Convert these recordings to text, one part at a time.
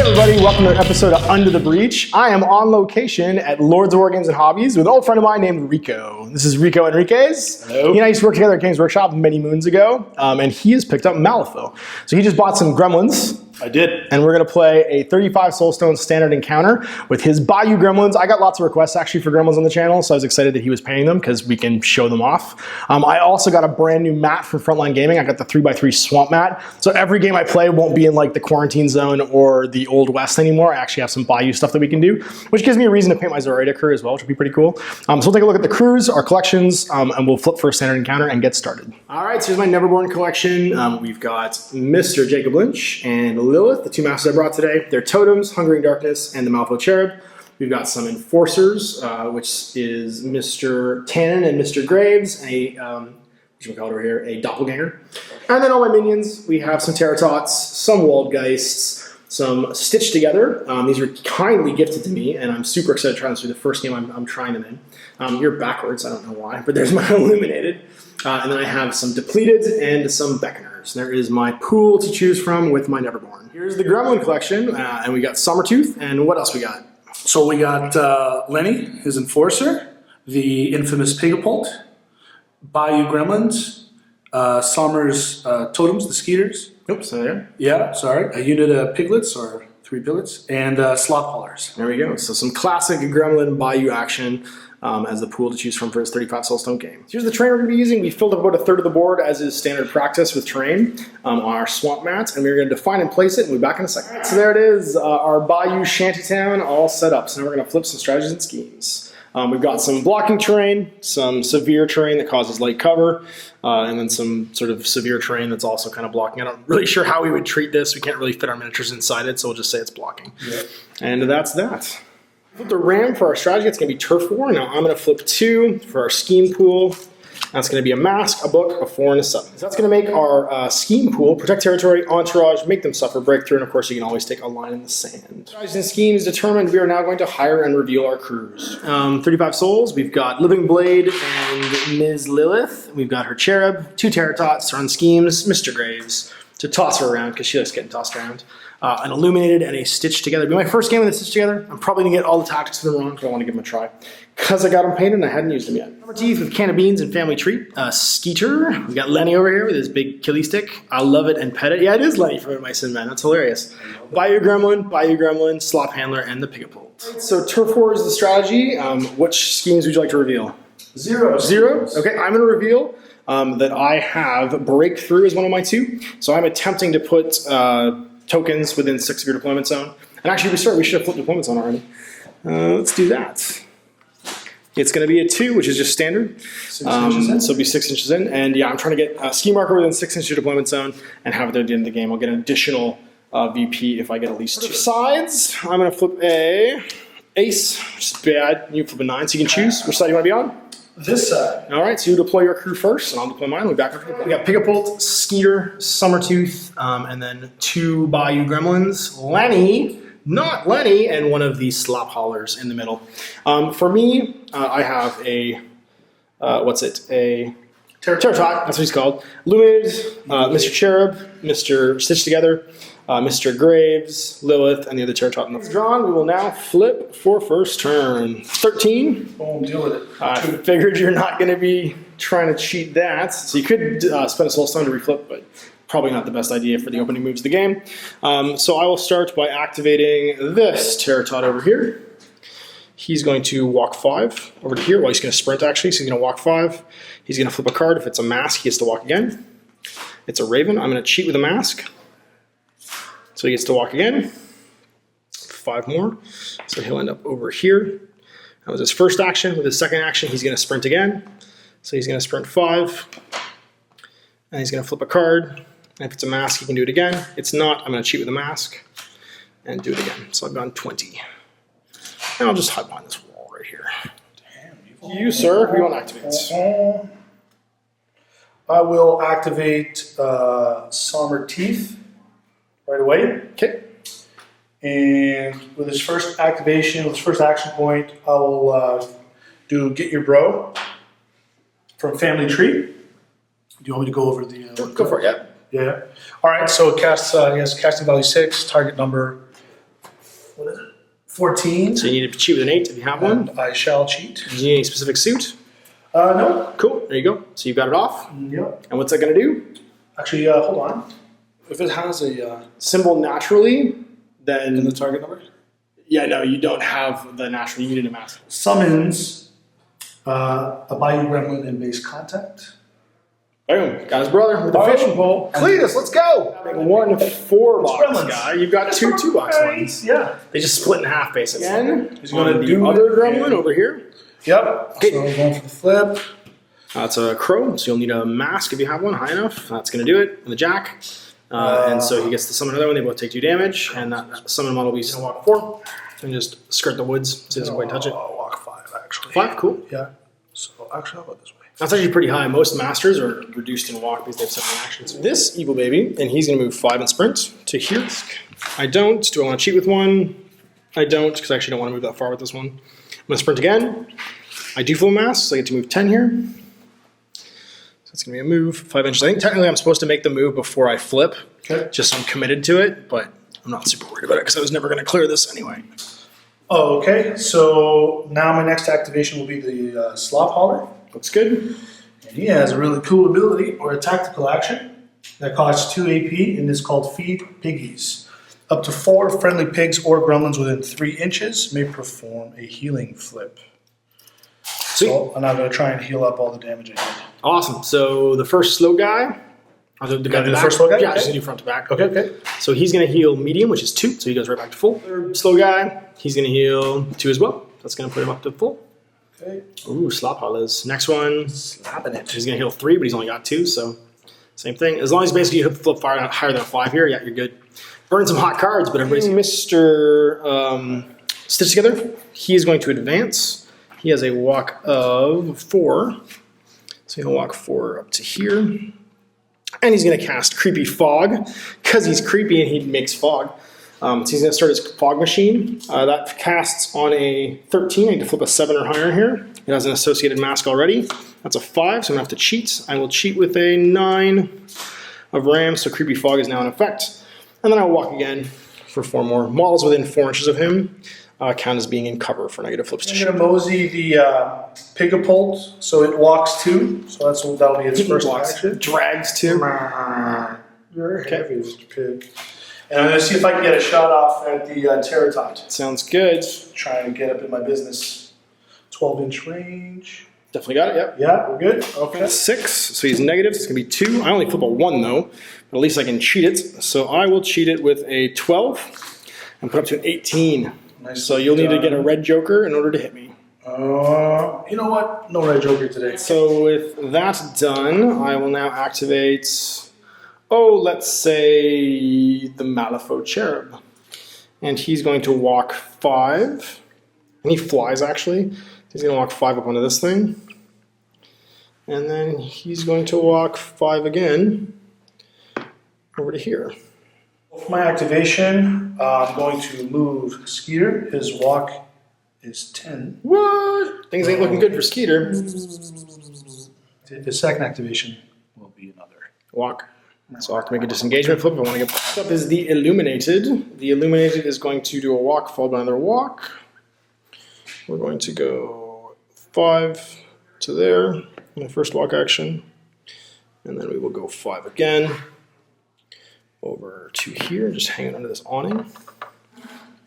everybody, welcome to an episode of Under the Breach. I am on location at Lords of War Games and Hobbies with an old friend of mine named Rico. This is Rico Enriquez. Hello. He and I used to work together at Games Workshop many moons ago, and he has picked up Malifaux. So he just bought some Gremlins. I did. And we're going to play a 35 Soulstone standard encounter with his Bayou Gremlins. I got lots of requests actually for Gremlins on the channel, so I was excited that he was paying them because we can show them off. I also got a brand new mat from Frontline Gaming. I got the 3x3 Swamp Mat. So every game I play won't be in like the Quarantine Zone or the Old West anymore. I actually have some Bayou stuff that we can do, which gives me a reason to paint my Zoraida crew as well, which would be pretty cool. So we'll take a look at the crews, our collections, and we'll flip for a standard encounter and get started. All right, so here's my Neverborn collection. We've got Mr. Jacob Lynch and Lilith, the two masters I brought today. They're Totems, Hungering Darkness, and the Malifaux Cherub. We've got some Enforcers, which is Mr. Tannen and Mr. Graves, and a Doppelganger. And then all my minions, we have some Terratots, some Waldgeists, some Stitched Together. These were kindly gifted to me, and I'm super excited to try this through the first game I'm trying them in. You're backwards, I don't know why, but there's my Illuminated. And then I have some Depleted and some Beckoners. There is my pool to choose from with my Neverborn. Here's the Gremlin collection, and we got Summertooth, and what else we got? So we got Lenny, his Enforcer, the infamous Pigapult, Bayou Gremlins, Sommer's Totems, the Skeeters. Oops, there. Yeah, sorry. A unit of Piglets, or 3 Piglets, and Sloth Haulers. There we go. So some classic Gremlin Bayou action as the pool to choose from for his 35 Soulstone game. Here's the terrain we're going to be using. We filled up about a third of the board as is standard practice with terrain on our swamp mats, and we're going to define and place it, and we'll be back in a second. So there it is, our Bayou Shantytown all set up. So now we're going to flip some strategies and schemes. We've got some blocking terrain, some severe terrain that causes light cover, and then some sort of severe terrain that's also kind of blocking. I'm not really sure how we would treat this. We can't really fit our miniatures inside it, so we'll just say it's blocking. Yep. And that's that. Flip the RAM for our strategy. It's going to be Turf War. Now I'm going to flip 2 for our scheme pool. That's going to be a mask, a book, a 4, and a 7. So that's going to make our scheme pool protect territory, entourage, make them suffer, breakthrough, and of course you can always take a line in the sand. Strategies and schemes determined. We are now going to hire and reveal our crews. 35 souls. We've got Living Blade and Ms. Lilith. We've got her Cherub, 2 Terratots to run schemes, Mr. Graves to toss her around because she likes getting tossed around. An Illuminated and a Stitched Together. It'll be my first game with a Stitched Together. I'm probably going to get all the tactics for them wrong because I want to give them a try. Because I got them painted and I hadn't used them yet. Number Teeth with Can of Beans and Family Treat. Skeeter. We got Lenny over here with his big killie stick. I love it and pet it. Yeah, it is Lenny from My Sin Man. That's hilarious. Bayou Gremlin, Slop Handler, and the Pigapult. So Turf War is the strategy. Which schemes would you like to reveal? 0. 0? Okay, I'm going to reveal that I have Breakthrough as one of my 2. So I'm attempting to put tokens within 6 of your deployment zone. And actually, we should have flipped deployment zone already. Let's do that. It's going to be a 2, which is just standard. 6 inches in. So it'll be 6 inches in. And yeah, I'm trying to get a ski marker within 6 inches of deployment zone and have it there at the end of the game. I'll get an additional VP if I get at least 2. Sides, I'm going to flip a Ace, which is bad. You flip a 9, so you can choose which side you want to be on. This side. All right, so you deploy your crew first, and I'll deploy mine. We'll be back after. We got Pigapult, Skeeter, Summertooth, and then 2 Bayou Gremlins, Lenny, not Lenny, and one of these Slop Haulers in the middle. For me, I have a, a Terratot, that's what he's called. Illuminated, Mr. Cherub, Mr. Stitched Together, Mr. Graves, Lilith, and the other Terratot. That's drawn. We will now flip for first turn. 13. Boom, deal with it. I figured you're not going to be trying to cheat that. So you could spend a Soulstone to reflip, but probably not the best idea for the opening moves of the game. So I will start by activating this Terratot over here. He's going to walk 5 over to here. Well, he's going to sprint actually, so he's going to walk 5. He's going to flip a card. If it's a mask, he gets to walk again. It's a Raven. I'm going to cheat with a mask. So he gets to walk again. 5 more. So he'll end up over here. That was his first action. With his second action, he's going to sprint again. So he's going to sprint 5. And he's going to flip a card. And if it's a mask, he can do it again. It's not, I'm going to cheat with a mask and do it again. So I've gone 20. And I'll just hide behind this wall right here. Damn, you, sir, who you want to activate? I will activate Somber Teeth right away. Okay. And with his first activation, with his first action point, I will do Get Your Bro from Family Tree. Do you want me to go over the... Go for it, yeah. Yeah. All right, so it casts, he has casting value 6, target number what is it? 14. So you need to cheat with an 8 if you have one. And I shall cheat. Do you need any specific suit? No. Cool, there you go. So you've got it off. Yep. And what's that going to do? Actually, hold on. If it has a Symbol naturally, then... in the target number? Yeah, no, you don't have the natural. You need a mask. Summons a Bayou Gremlin in base contact. Boom, got his brother with the Boom. fishing pole. Cletus, let's go! Make 1 4-box gremlins. guy. You've got 2 2-box ones. Yeah. They just split in half, basically. Again, He's going to the do other it gremlin again. over here. Yep. Okay. So we're going for the flip. That's a crow, so you'll need a mask if you have one high enough. That's going to do it. And the jack. And so he gets to summon another one. They both take 2 damage. And that summon model will be walk 4. And just skirt the woods so he doesn't quite touch it. Walk 5, actually. 5, cool. Yeah. So actually, how about this way? That's actually pretty high. Most masters are reduced in walk because they have so many actions. This evil baby, and he's going to move 5 and sprint to here. I don't. Do I want to cheat with 1? I don't, because I actually don't want to move that far with this one. I'm going to sprint again. I do full mass, so I get to move 10 here. So it's going to be a move, 5 inches. I think technically I'm supposed to make the move before I flip, Okay. just so I'm committed to it, but I'm not super worried about it because I was never going to clear this anyway. Oh, okay. So now my next activation will be the Slop Hauler. Looks good. And he has a really cool ability or a tactical action that costs 2 AP and is called Feed Piggies. Up to 4 friendly pigs or gremlins within 3 inches may perform a healing flip. Sweet. So I'm now going to try and heal up all the damage I did. Awesome. So the first slow guy. The guy do the back. first slow guy? Yeah, Okay. just do front to back. Okay. So he's going to heal medium, which is 2, so he goes right back to full. Third slow guy, he's going to heal 2 as well. That's going to put him up to full. Okay. Ooh, slop hollers. Next one, Slapping it. he's going to heal 3, but he's only got 2, so same thing. As long as basically you flip fire higher than a 5 here, yeah, you're good. Burn some hot cards, but everybody's Mr. Stitch Together. He is going to advance. He has a walk of 4. So he'll walk 4 up to here. And he's going to cast Creepy Fog, because he's creepy and he makes fog. So he's going to start his fog machine. That casts on a 13. I need to flip a 7 or higher here. It has an associated mask already. That's a 5, so I'm going to have to cheat. I will cheat with a 9 of Ram, so Creepy Fog is now in effect. And then I'll walk again for 4 more. Models within 4 inches of him count as being in cover for negative flips to I'm cheat. going to mosey the Pigapult so it walks 2. So that'll be its first action. Drags too. You're heavy, Mr. Pig. And I'm going to see if I can get a shot off at the Terratot. Sounds good. Try and get up in my business. 12-inch range. Definitely got it, yep. Yeah, we're good? Okay. 6, so he's negative, so it's going to be 2. I only flip a 1 though, but at least I can cheat it. So I will cheat it with a 12 and put up to an 18. Nice. So you'll need to get a red joker in order to hit me. You know what? No red joker today. So with that done, I will now activate, let's say the Malifaux Cherub. And he's going to walk 5. And he flies actually. He's going to walk 5 up onto this thing. And then he's going to walk 5 again over to here. For my activation, I'm going to move Skeeter. His walk is 10. What? Things ain't looking good for Skeeter. His second activation will be another. Walk. So I'll have to make a disengagement flip if I want to get next up is the Illuminated. The Illuminated is going to do a walk followed by another walk. We're going to go 5 to there, my first walk action. And then we will go 5 again. Over to here, just hanging under this awning.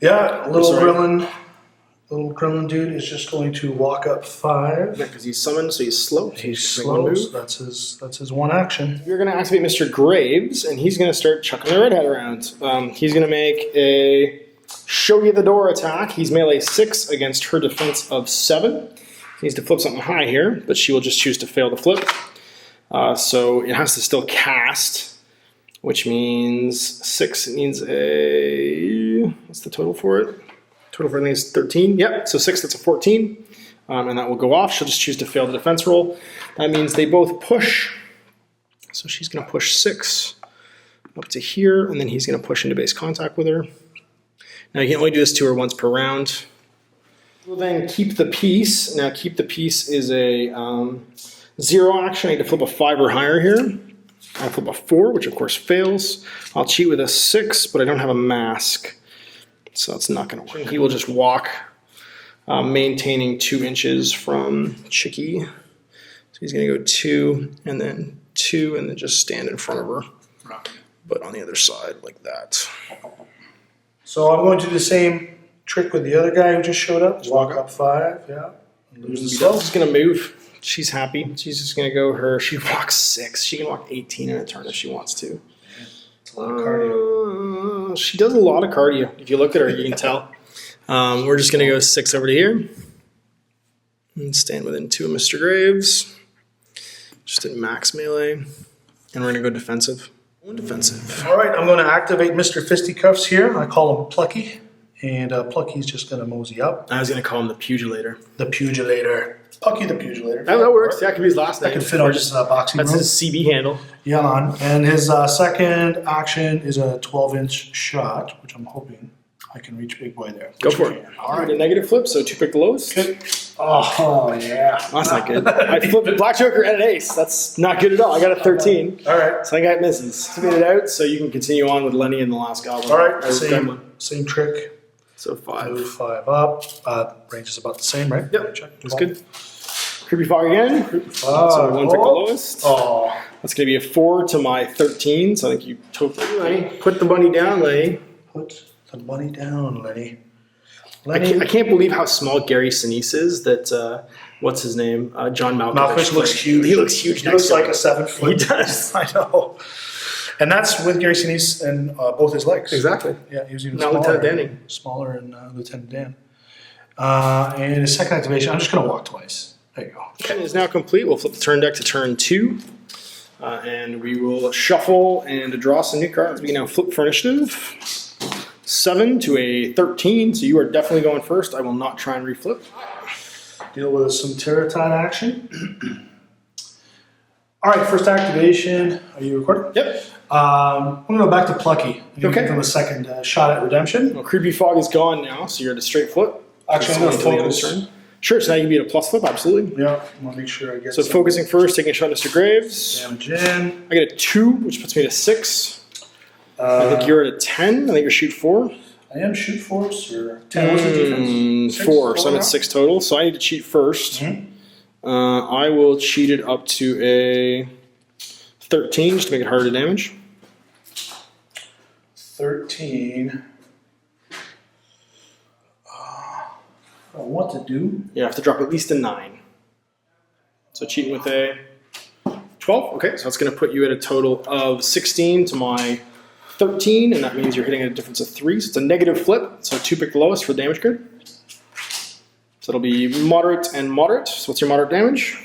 Yeah, little gremlin dude is just going to walk up 5. Yeah, because he's summoned, so he's slow. He's Just make one slow. move. So that's his one action. You're going to activate Mr. Graves, and he's going to start chucking the redhead around. He's going to make a show you the door attack. He's melee 6 against her defense of 7. He needs to flip something high here, but she will just choose to fail the flip. So it has to still cast, which means 6 needs a... What's the total for it? Total for everything is 13. Yep, so 6, that's a 14. And that will go off. She'll just choose to fail the defense roll. That means they both push. So she's going to push 6 up to here, and then he's going to push into base contact with her. Now you can only do this to her once per round. We'll then keep the piece. Now keep the piece is a 0 action. I need to flip a 5 or higher here. I'll flip a 4, which of course fails. I'll cheat with a 6, but I don't have a mask. So it's not going to work. He will just walk, maintaining 2 inches from Chicky. So he's going to go 2 and then 2 and then just stand in front of her. But on the other side like that. So I'm going to do the same trick with the other guy who just showed up. Just walk up 5, yeah. She's just going to move. She's happy. She's just going to go her. She walks 6. She can walk 18 in a turn if she wants to. It's a lot of cardio. She does a lot of cardio. If you look at her, you can tell. We're just going to go 6 over to here. And stand within 2 of Mr. Graves. Just in max melee. And we're going to go defensive. Defensive. All right, I'm going to activate Mr. Fisticuffs here. I call him Plucky. And Plucky's just going to mosey up. I was going to call him the Pugulator. The Pugulator. Plucky the Pugulator. That works. That could be his last name. That could fit on his boxing That's room. his CB handle. Yeah, man. And his second action is a 12-inch shot, which I'm hoping I can reach Big Boy there. Go for it. All right. A negative flip, so 2 pick the lowest. Okay. Oh, yeah. That's not good. I flipped a Black Joker and an ace. That's not good at all. I got a 13. All right. So I got misses. Made it out, so you can continue on with Lenny and the last goblin. All right. Gremlin. Same trick. So 5. Move 5 up. Range is about the same, right? Yep. Check. That's good. Creepy Fog again. So 1 pick the lowest. Oh. That's going to be a 4 to my 13. So I think you totally Lenny. Put the money down, Lenny. Put the money down, Lenny. I can't believe how small Gary Sinise is. That what's his name? John Malkovich. Malkovich looks huge. He looks huge. He looks like a 7-foot. He does. I know. And that's with Gary Sinise and both his legs. Exactly. Yeah, he was even Not smaller. Lieutenant Danny. Smaller in Lieutenant Dan. And his second activation, I'm just going to walk twice. There you go. Turn is now complete. We'll flip the turn deck to turn 2. And we will shuffle and draw some new cards. We can now flip for initiative. 7 to a 13, so you are definitely going first. I will not try and reflip. Deal with some Terratine action. All right, first activation. Are you recording? Yep. I'm going to go back to Plucky. Okay. Give him a second shot at redemption. Well, Creepy Fog is gone now, so you're at a straight flip. Actually, I'm going to Until the end of focus. the turn. Sure, so now you can be at a plus flip, absolutely. Yeah, I want to make sure I get So some focusing first, taking a shot at Mr. Graves. damage in. I get a 2, which puts me at a 6. I think you're at a 10. I think you're shoot 4. I am shoot force or 10. What's the defense? 4, so I'm now? at 6 total. So I need to cheat first. I will cheat it up to a 13 just to make it harder to damage. 13. I want to do. You have to drop at least a 9. So cheating with a 12. Okay, so that's going to put you at a total of 16 to my 13, and that means you're hitting at a difference of 3. So it's a negative flip. So 2 pick the lowest for the damage grid. So it'll be moderate and moderate. So what's your moderate damage?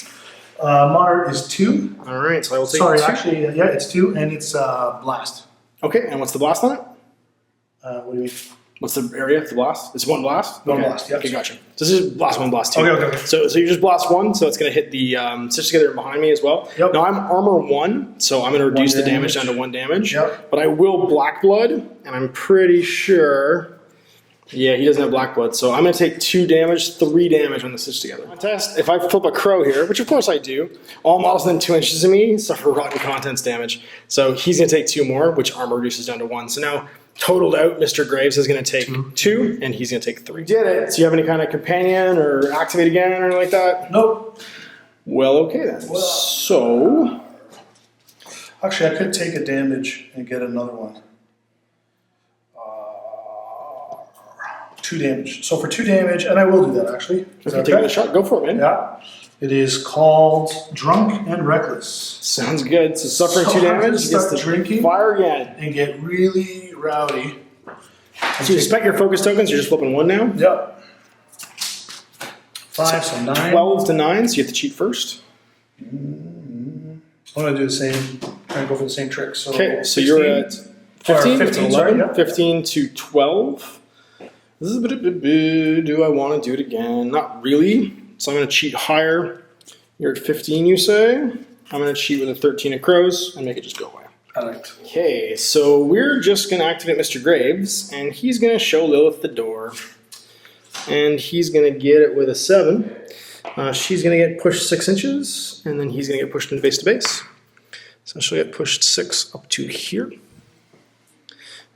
Moderate is 2. All right, so I will take Sorry, 2. actually, yeah, it's 2, and it's blast. Okay, and what's the blast on it? What do you mean? What's the area of the blast? It's 1 blast? One Okay. blast, yep. Okay, gotcha. So this is blast 1, blast 2. Okay. So you just blast 1, so it's going to hit the stitch together behind me as well. Yep. Now I'm armor 1, so I'm going to reduce the damage damage. down to 1 damage. Yep. But I will black blood, and I'm pretty sure. Yeah, he doesn't have black blood, so I'm going to take 2 damage, 3 damage when the stitch together. Contest. If I flip a crow here, which of course I do, all models within 2 inches of me suffer rotten contents damage. So he's going to take 2 more, which armor reduces down to 1. So now totaled out, Mr. Graves is going to take 2, and he's going to take 3. Did it. So you have any kind of companion or activate again or anything like that? Nope. Well, okay then. Well- So Actually, I could take a damage and get another one. 2 damage. So for 2 damage, and I will do that actually. Is if you're that taking okay? a shot, go for it, man. Yeah. It is called Drunk and Reckless. Sounds good. So suffering 2 So I'm gonna damage, start gets to drinking. fire again. And get really rowdy. So you spent your focus tokens, you're just flipping 1 now. Yep. 5, so 9. 12 to 9, so you have to cheat first. I'm going to do the same, try and go for the same trick. So Okay, so 16. you're at 15, 15, 11, sorry, yeah. 15 to 12. This is a bit, do I want to do it again? Not really. So I'm going to cheat higher. You're at 15, you say. I'm going to cheat with a 13 of crows and make it just go away. I liked. Okay, so we're just going to activate Mr. Graves, and he's going to show Lilith the door. And he's going to get it with a 7. She's going to get pushed 6 inches, and then he's going to get pushed into base to base. So she'll get pushed 6 up to here.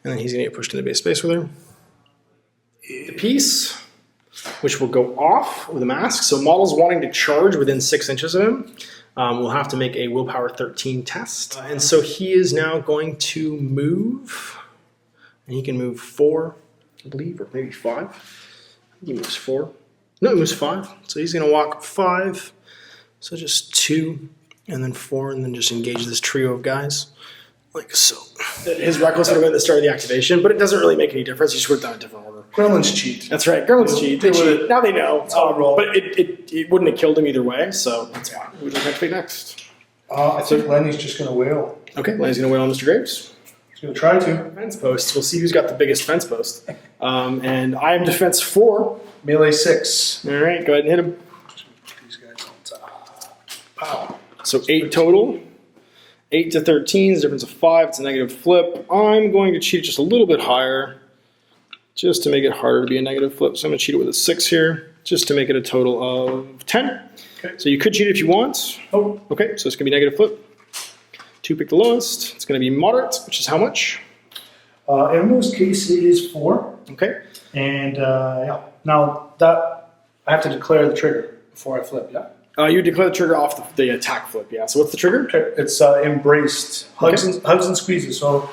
And then he's going to get pushed into base space with her. hit piece, which will go off with a mask. So models wanting to charge within 6 inches of him will have to make a willpower 13 test. And so he is now going to move, and he can move 4, I believe, or maybe 5. He moves 4. No, he moves 5. So he's gonna walk 5. So just 2, and then 4, and then just engage this trio of guys. Like so. His reckless would have been the start of the activation, but it doesn't really make any difference. You just worked on a different order. Gremlins cheat. That's right. Gremlins cheat. They cheat. Now they know. It's on a roll. But it wouldn't have killed him either way, so that's fine. Who would you like to activate next? I think Lenny's just going to wail. Okay, Lenny's going to wail on Mr. Graves. He's going to try to. Fence posts. We'll see who's got the biggest fence post. And I am defense 4. Melee 6. All right, go ahead and hit him. These guys on top. Pow. So 8 total. 8 to 13 is a difference of 5. It's a negative flip. I'm going to cheat just a little bit higher, just to make it harder to be a negative flip. So I'm going to cheat it with a 6 here, just to make it a total of 10. Okay. So you could cheat if you want. Oh. Okay, so it's going to be negative flip. 2 pick the lowest. It's going to be moderate, which is how much? In most cases, it is 4. Okay. And yeah. Now, that I have to declare the trigger before I flip, yeah? You declare the trigger off the attack flip, yeah. So what's the trigger? Okay. It's embraced. Hugs and squeezes. So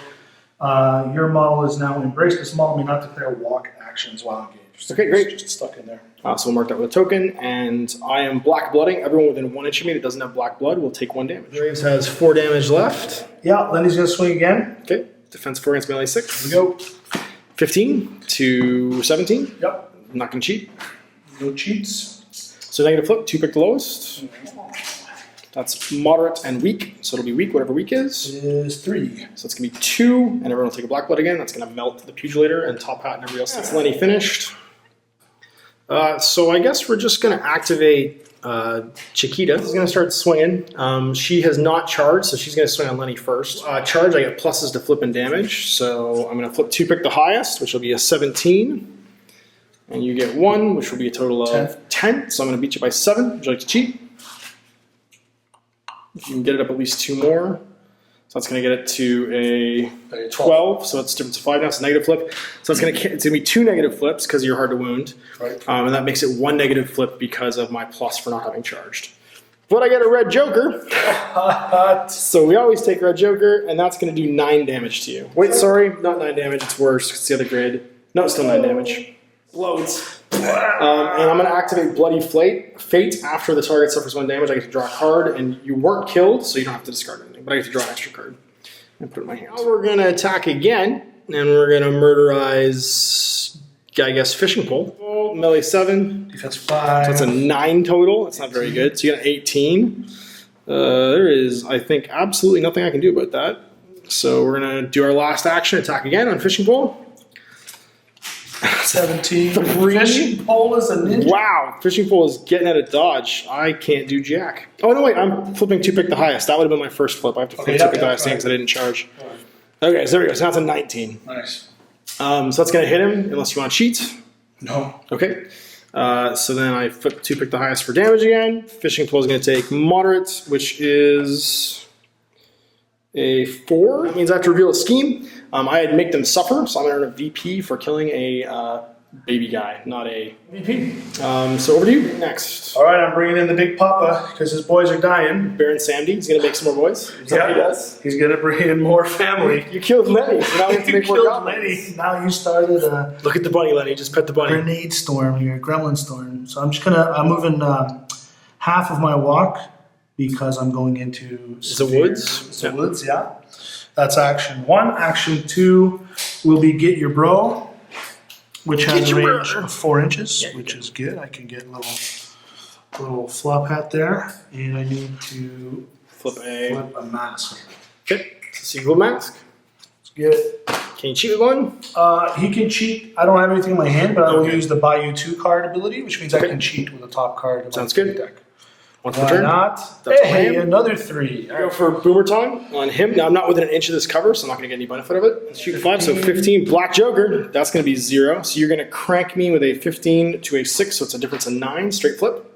your model is now embraced. This model may not declare walk actions while engaged. Okay, great. It's just stuck in there. So we'll mark that with a token, and I am black blooding. Everyone within 1 inch of me that doesn't have black blood will take 1 damage. Graves has 4 damage left. Yeah, Lenny's going to swing again. Okay, defense 4 against melee 6. Here we go. 15 to 17. Yep. I'm not going to cheat. No cheats. So negative flip, 2 pick the lowest. That's moderate and weak, so it'll be weak, whatever weak is. It is 3. So it's going to be 2, and everyone will take a black blood again. That's going to melt the pugulator and top hat and everybody else. That's Lenny finished. So I guess we're just going to activate Chiquita. She's going to start swinging. She has not charged, so she's going to swing on Lenny first. Charge, I get pluses to flip and damage, so I'm going to flip 2 pick the highest, which will be a 17. And you get 1, which will be a total of 10. So I'm going to beat you by 7. Would you like to cheat? You can get it up at least 2 more. So that's going to get it to a 12. So it's a difference of 5 now. It's a negative flip. So it's going to be 2 negative flips because you're hard to wound. Right. And that makes it 1 negative flip because of my plus for not having charged. But I get a red joker. So we always take red joker, and that's going to do 9 damage to you. Wait, sorry, not 9 damage. It's worse. It's the other grid. No, it's still 9 damage. Loads. And I'm going to activate Bloody Fate. After the target suffers 1 damage, I get to draw a card, and you weren't killed, so you don't have to discard anything. But I get to draw an extra card and put it in my hand. Now we're going to attack again, and we're going to murderize, I guess, Fishing Pole. Oh, melee 7. Defense 5. So that's a 9 total. That's not very good. So you got an 18. There is, I think, absolutely nothing I can do about that. So we're going to do our last action, attack again on Fishing Pole. 17. 3. Fishing pole is a ninja. Wow, Fishing Pole is getting out of dodge. I can't do jack. Oh, no, wait, I'm flipping 2 pick the highest. That would have been my first flip. I have to flip 2 pick the highest because I didn't charge. Okay, so there we go. So now it's a 19. Nice. So that's going to hit him unless you want to cheat. No. Okay. So then I flip 2 pick the highest for damage again. Fishing Pole is going to take moderate, which is a 4. That means I have to reveal a scheme. I had make them suffer, so I'm going to earn a VP for killing a baby guy, not a VP. So over to you next. All right, I'm bringing in the big papa because his boys are dying. Baron Samdi, he's going to make some more boys. Is that what he does? He's going to bring in more family. You killed Lenny, so now we have to You make more killed goblins. Lenny. Now you started a Look at the bunny, Lenny. Just pet the bunny. grenade storm here, gremlin storm. So I'm moving half of my walk because I'm going into The woods? It's the woods, yeah. That's action 1. Action 2 will be get your bro, which has a range of 4 inches, which is good. I can get a little flop hat there, and I need to Flip flip a mask. Okay, so you go mask. Let's get it. Can you cheat with one? He can cheat. I don't have anything in my hand, but I will Okay. use the buy you 2 card ability, which means I Okay. can cheat with the top card of Sounds my good. deck. One per Why turn. not? That's Hey, fine. another 3. Go for Boomer Time on him. Now, I'm not within an inch of this cover, so I'm not going to get any benefit of it. Shoot 5, so 15. Black Joker, that's going to be 0. So you're going to crank me with a 15 to a 6, so it's a difference of 9. Straight flip.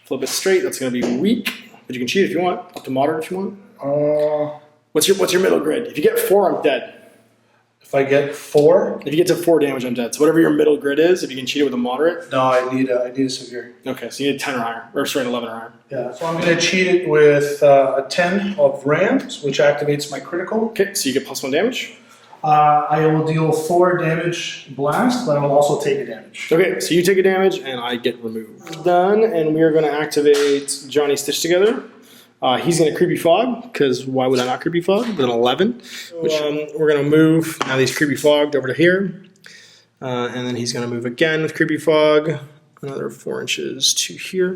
Flip it straight. That's going to be weak, but you can cheat if you want. Up to moderate if you want. What's your middle grid? If you get 4, I'm dead. If I get 4. If you get to 4 damage, I'm dead. So whatever your middle grid is, if you can cheat it with a moderate. No, I need a severe. Okay, so you need 10 or higher. Or sorry, 11 or higher. Yeah, so I'm going to cheat it with a 10 of rams, which activates my critical. Okay, so you get +1 damage. I will deal 4 damage blast, but I will also take a damage. Okay, so you take a damage and I get removed. Done, and we are going to activate Johnny Stitch together. He's going to Creepy Fog, because why would I not Creepy Fog? With an 11. Which, we're going to move, now that he's Creepy Fogged, over to here. And then he's going to move again with Creepy Fog, another 4 inches to here.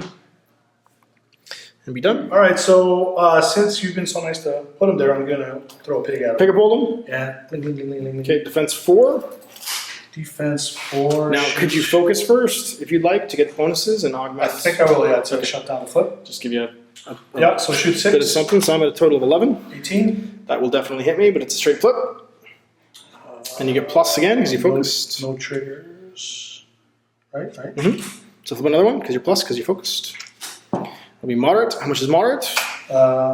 And be done. All right, so since you've been so nice to put him there, I'm going to throw a pig at him. Pick up hold him. Yeah. Okay, defense 4. Defense 4. Now, could you focus first, if you'd like, to get bonuses and augment? I think I will, yeah, to shut down the flip. Just give you Yeah, so shoot bit of 6. something, so I'm at a total of 11. 18. That will definitely hit me, but it's a straight flip. And you get plus again because you focused. No triggers. Right. So flip another one because you're plus because you focused. It'll be moderate. How much is moderate?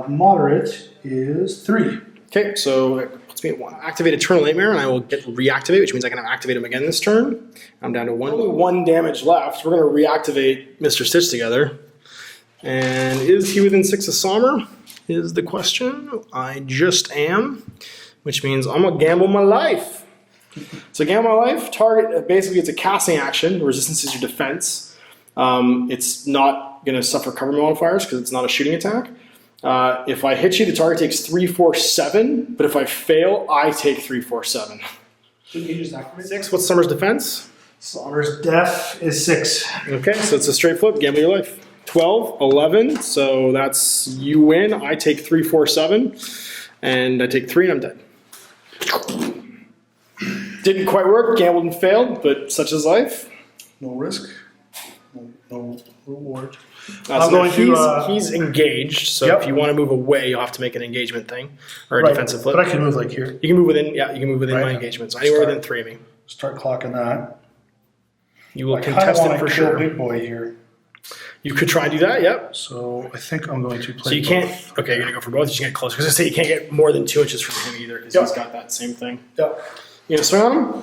Moderate is 3. Okay, so it puts me at 1. Activate Eternal Nightmare, and I will get reactivate, which means I can activate him again this turn. I'm down to 1. Only 1 damage left. We're going to reactivate Mr. Stitch together. And is he within 6 of Sommer? Is the question. I just am, which means I'm going to gamble my life. So gamble my life, target, basically it's a casting action. Resistance is your defense. It's not going to suffer cover modifiers because it's not a shooting attack. If I hit you, the target takes 3, 4, 7. But if I fail, I take 3, 4, 7. Shouldn't you just activate 6, what's Sommer's defense? Sommer's def is 6. Okay, so it's a straight flip, gamble your life. 12, 11, so that's you win. I take 3, 4, 7, and I take 3 and I'm dead. Didn't quite work, gambled and failed, but such is life. No risk. No reward. I'm going he's engaged, so if you want to move away, you'll have to make an engagement thing or a defensive flip. But I can move like here. You can move within, you can move within my engagement, so anywhere within 3 of me. Start clocking that. You will contest it for sure. Big boy here. You could try and do that, yep. So I think I'm going to play. So you can't. Okay, you're gonna go for both. You can get closer because I say you can't get more than 2 inches from him either because he's got that same thing. Yep. You gonna swing on him?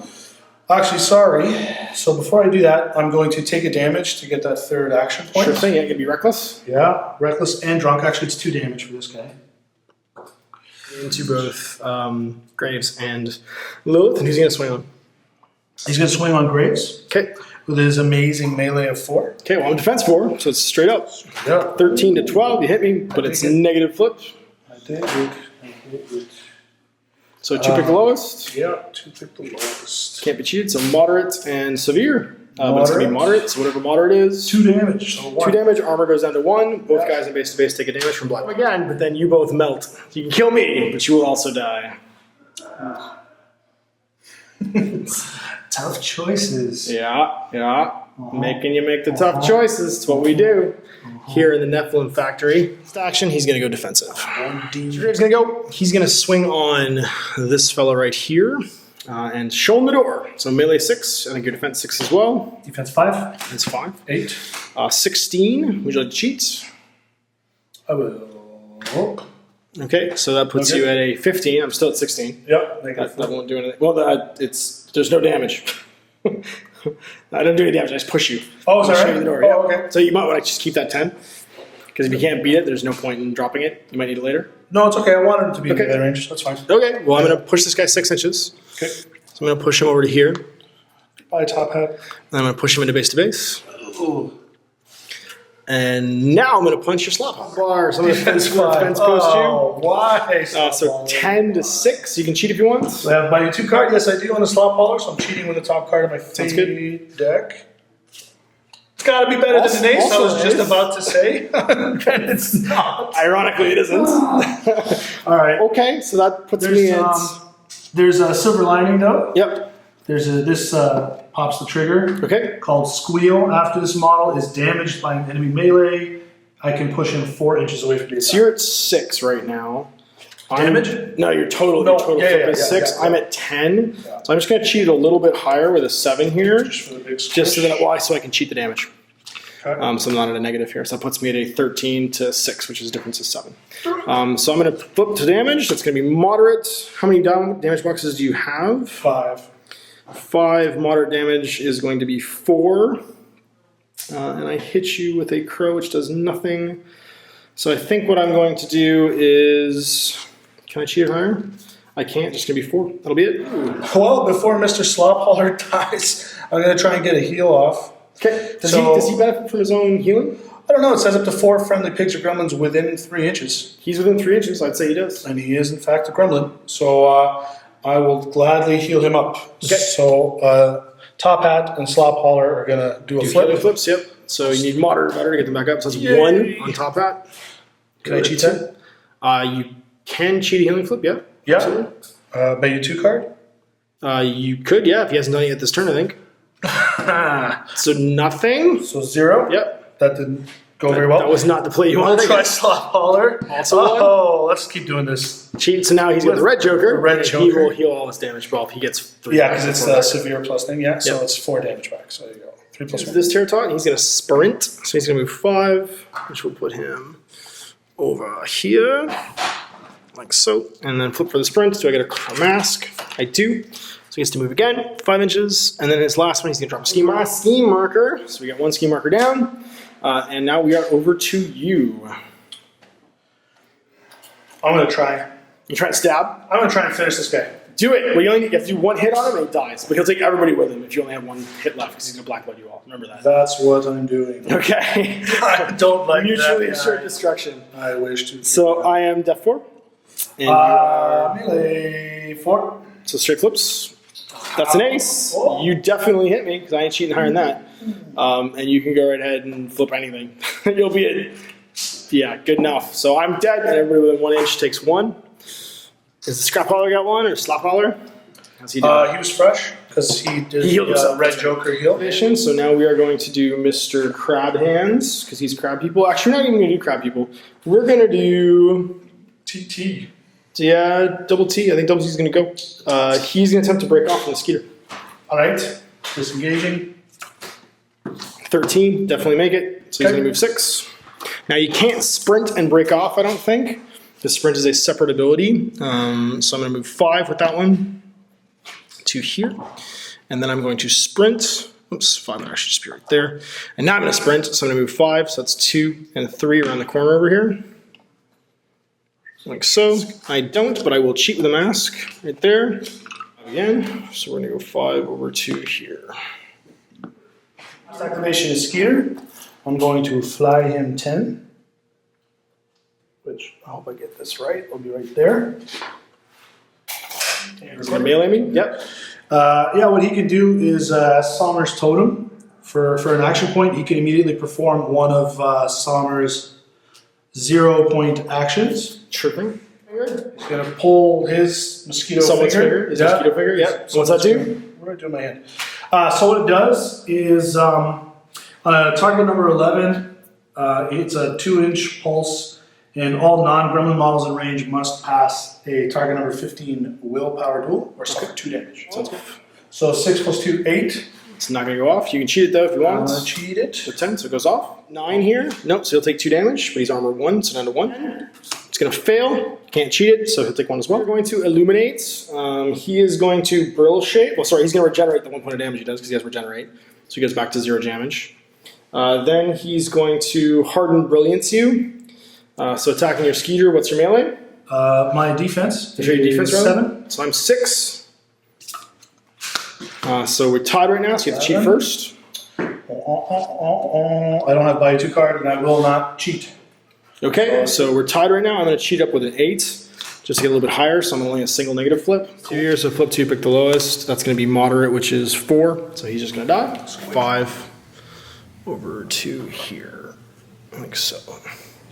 Actually, sorry. So before I do that, I'm going to take a damage to get that 3rd action point. Sure thing. Yeah, gonna be reckless. Yeah, reckless and drunk. Actually, it's 2 damage for this guy. Into both Graves and Lilith, and who's gonna swing on? He's going to swing on Graves. Okay. With his amazing melee of 4. Okay, well I'm defense 4, so it's straight up. Yeah. 13 to 12, you hit me, but it's negative flip. I did it. So 2 pick the lowest. Yeah, 2 pick the lowest. Can't be cheated, so moderate and severe. But it's gonna be moderate, so whatever moderate is. 2 damage. So 2 damage, armor goes down to 1. Both guys in base to base take a damage from blood. Again, but then you both melt. You can kill me, but you will also die. Tough choices. Yeah. Making you make the tough choices. It's what we do here in the Nephilim factory. Next action, he's going to go defensive. Graves going to go. He's going to swing on this fellow right here and show him the door. So melee 6. I think your defense 6 as well. Defense 5. Defense 5. 8. 16. Would you like to cheat? I will. Okay, so that puts you at a 15. I'm still at 16. Yep. That won't do anything. Well, there's no damage. I don't do any damage. I just push you. Oh, is that Show right? you the door. Oh, okay. So you might want to just keep that 10. Because if you can't beat it, there's no point in dropping it. You might need it later. No, it's okay. I wanted him to be in the range. That's fine. Okay, well, I'm going to push this guy 6 inches. Okay. So I'm going to push him over to here. Bye, top hat. And I'm going to push him into base to base. Ooh. And now I'm going to punch your slot bar. So I'm going to Defense defense 5. post you. Oh, why? So 10 to 6. You can cheat if you want. So I have my 2 card. Yes, I do on the slot baller, so I'm cheating with the top card of my fade deck. It's got to be better than an ace, I was just about to say. And it's not. Ironically, it isn't. All right. Okay, so that puts me at... There's a silver lining, though. Yep. There's this pops the trigger. Okay. Called Squeal. After this model is damaged by an enemy melee, I can push him 4 inches away from the attack. So you're at 6 right now. Damage? No, your total flip is 6. I'm at 10. So I'm just going to cheat it a little bit higher with a 7 here. Just for the big Just so that so I can cheat the damage. Okay. So I'm not at a negative here. So that puts me at a 13 to 6, which is a difference of 7. So I'm going to flip to damage. That's going to be moderate. How many damage boxes do you have? 5. 5. Moderate damage is going to be 4. And I hit you with a crow, which does nothing. So I think what I'm going to do is... Can I cheat it higher? I can't. Just going to be 4. That'll be it. Well, before Mr. Slophaller dies, I'm going to try and get a heal off. Okay. Does he benefit from his own healing? I don't know. It says up to 4 friendly pigs or gremlins within 3 inches. He's within 3 inches, so I'd say he does. And he is, in fact, a gremlin. So I will gladly heal him up. Okay. So Top Hat and Slophaller are going to do a flip. Healing flips, yep. So you need moderate better to get them back up. So that's Yay. 1 on Top Hat. Can I cheat that? You can cheat a healing flip, yeah. Yeah. Absolutely. Bet you 2 card? You could, yeah, if he hasn't done it yet this turn, I think. So nothing. So 0? Yep. That didn't go very well. That was not the play you Want wanted. to try Slophaller? Also Oh, let's keep doing this. Cheat, so now he's got the red joker. The red and joker. He will heal all his damage well if he gets 3. Yeah, because it's the severe plus thing. Yeah, so Yep. it's 4 damage back. So there you go. 3 plus 1. This Terratot, he's going to sprint. So he's going to move 5, which will put him over here, like so. And then flip for the sprint. Do I get a mask? I do. So he gets to move again, 5 inches. And then his last one, he's going to drop a scheme marker. So we got 1 scheme marker down. And now we are over to you. I'm going to try. You try to stab? I'm going to try and finish this guy. Do it. Well, you only have to do 1 hit on him and he dies. But he'll take everybody with him if you only have 1 hit left because he's going to blackbud you all. Remember that. That's what I'm doing. Okay. I don't like Mutually that. assured destruction. I wish to. So I am def 4. And you are... Melee 4. So straight flips. That's an ace. Oh. You definitely hit me because I ain't cheating higher than that. And you can go right ahead and flip anything. You'll be at... Yeah, good enough. So I'm dead and everybody within 1 inch takes 1. Is the Scraphaller got 1 or Slophaller? How's he doing? He was fresh because he did healed himself. red joker heal. So now we are going to do Mr. Crab Hands because he's crab people. Actually, we're not even going to do crab people. We're going to do... TT. Yeah, double T. I think double T is going to go. He's going to attempt to break off from the Skeeter. All right. Disengaging. 13, definitely make it. So he's going to move 6. Now you can't sprint and break off, I don't think. The sprint is a separate ability. So I'm going to move 5 with that one to here. And then I'm going to sprint. Oops, 5 would actually just be right there. And now I'm going to sprint, so I'm going to move 5. So that's 2 and 3 around the corner over here. Like so. I don't, but I will cheat with a mask right there. Again. So we're going to go 5 over to here. Activation is Skeeter. I'm going to fly him 10. Which I hope I get this right. It'll be right there. Is that melee me? Yep. Yeah, what he can do is Sommer's Totem. For an action point, he can immediately perform one of Sommer's 0-point actions. Tripping. He's going to pull his mosquito Someone's finger. finger. Is it mosquito finger? Yep. What's that do? What do I do in my hand? So what it does is target number 11, it's a 2-inch pulse, and all non-gremlin models in range must pass a target number 15 willpower duel or suffer 2 damage. Sounds good. So 6 plus 2, 8. It's not going to go off. You can cheat it though if you want. Cheat it. So 10, so it goes off. 9 here. Nope, so he'll take 2 damage, but he's armored 1, so down to 1. It's going to fail. Can't cheat it, so he'll take 1 as well. We're going to illuminate. He is going to brill shape. Well, sorry, he's going to regenerate the 1 point of damage he does because he has regenerate. So he goes back to 0 damage. Then he's going to harden brilliance you. So attacking your Skeeter, what's your melee? My defense. Your defense is round? 7. So I'm 6. So we're tied right now, so you have to cheat first. I don't have buy 2 card, and I will not cheat. Okay, so we're tied right now. I'm going to cheat up with an 8 just to get a little bit higher, so I'm only a single negative flip. 2 here, so flip 2, pick the lowest. That's going to be moderate, which is 4, so he's just going to die. So 5 over to here, like so.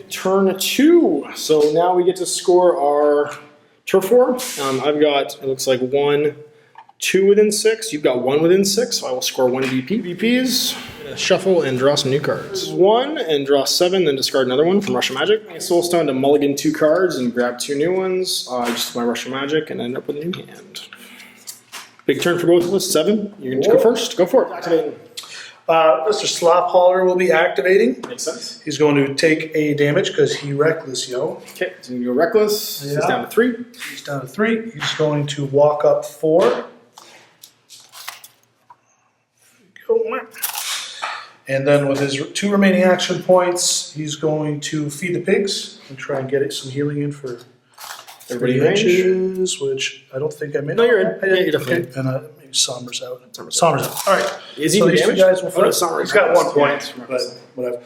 Turn 2. So now we get to score our turf war. I've got, it looks like 1, 2 within 6. You've got 1 within 6, so I will score 1 VP. VPs, shuffle and draw some new cards. 1 and draw 7, then discard another one from Russian Magic. Soulstone to mulligan 2 cards and grab 2 new ones. Just my Russian Magic and end up with a new hand. Big turn for both of us. 7. You're going to go first. Go for it. Activating. Mr. Slop Hauler will be activating. Makes sense. He's going to take a damage because he reckless, yo. Okay, so you go reckless. Yeah. He's down to 3. He's down to 3. He's going to walk up 4. And then with his 2 remaining action points, he's going to feed the pigs and try and get some healing in for Everybody 3 range? inches, which I don't think I made. No, you're in. Yeah, you're definitely okay. And maybe Somber's out. Somber's out. All right. Is he So even these two damaged? guys will Oh, no, fight. Somber He's got 1 point, Yeah. but whatever.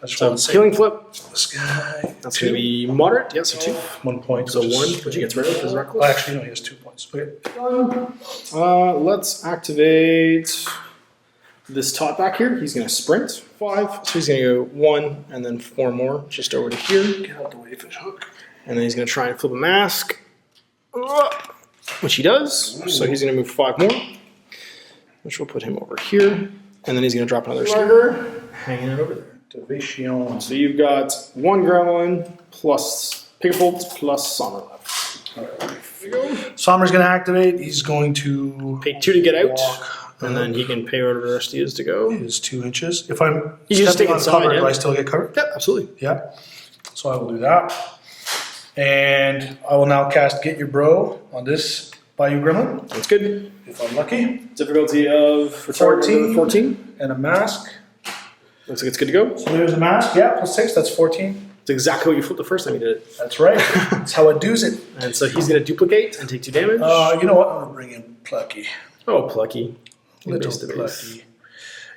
I just So want to say healing flip. this guy. That's going to be moderate. Yeah, so 2. 1 point. So which is- 1, which he gets rid of, is Oh, reckless. actually, no, he has 2 points. Okay. Let's activate this top back here. He's going to sprint 5. So he's going to go 1 and then 4 more just over to here. Get out the way, fish hook. And then he's going to try and flip a mask, which he does. So he's going to move 5 more, which will put him over here. And then he's going to drop another starter, hanging it over there. Division. So you've got 1 gremlin plus Pigapult plus Sommer left. Somber's going to activate. He's going to Pay 2 to get out, walk and then he can pay whatever the rest he is to go. his 2 inches. If I'm You just stepping take on inside, cover, yeah. do I still get covered? Yep, absolutely. Yeah. So I will do that. And I will now cast Get Your Bro on this Bayou Gremlin, That's good. if I'm lucky. Difficulty of 14. 14. And a mask. Looks like it's good to go. So there's a mask. Yeah, plus 6, that's 14. It's exactly what you flipped the first time you did it. That's right. That's how I do's it. And so he's going to duplicate and take 2 damage. You know what? I'm going to bring in Plucky. Oh, plucky. Little Base to base. Plucky.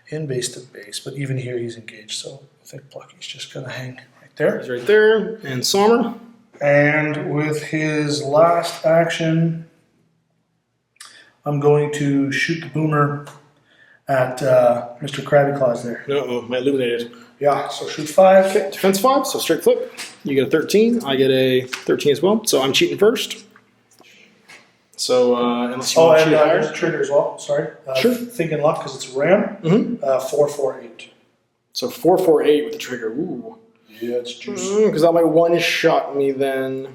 In base to base. But even here he's engaged, so I think Plucky's just going to hang right there. He's right there. And Sommer. And with his last action, I'm going to shoot the boomer at Mr. Krabby Claus there. Uh-oh, my illuminated. Yeah, so shoot 5. Okay, defense 5, so straight flip. You get a 13. I get a 13 as well. So I'm cheating first. So unless you Oh, want to and cheat higher. there's a trigger as well. Sorry. Sure. Thinking luck because it's a ram. Mm-hmm. 448. So 448 with the trigger. Ooh. Yeah, it's juicy. Because that might one-shot me then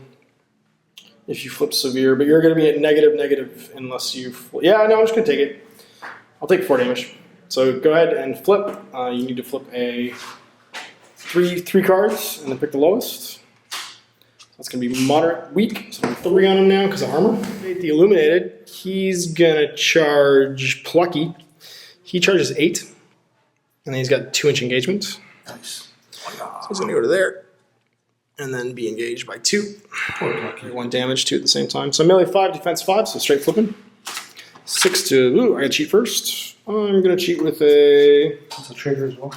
if you flip severe. But you're going to be at negative unless you flip. Yeah, no, I'm just going to take it. I'll take 4 damage. So go ahead and flip. You need to flip a three cards and then pick the lowest. That's going to be moderate weak. So I'm 3 on him now because of armor. The illuminated, he's going to charge Plucky. He charges 8. And then he's got 2-inch engagement. Nice. So he's going to go to there and then be engaged by 2. Poor Plucky. 1 damage, 2 at the same time. So melee 5, defense 5, so straight flipping. 6 to, ooh, I gotta cheat first. I'm gonna cheat with a, That's a trigger as well.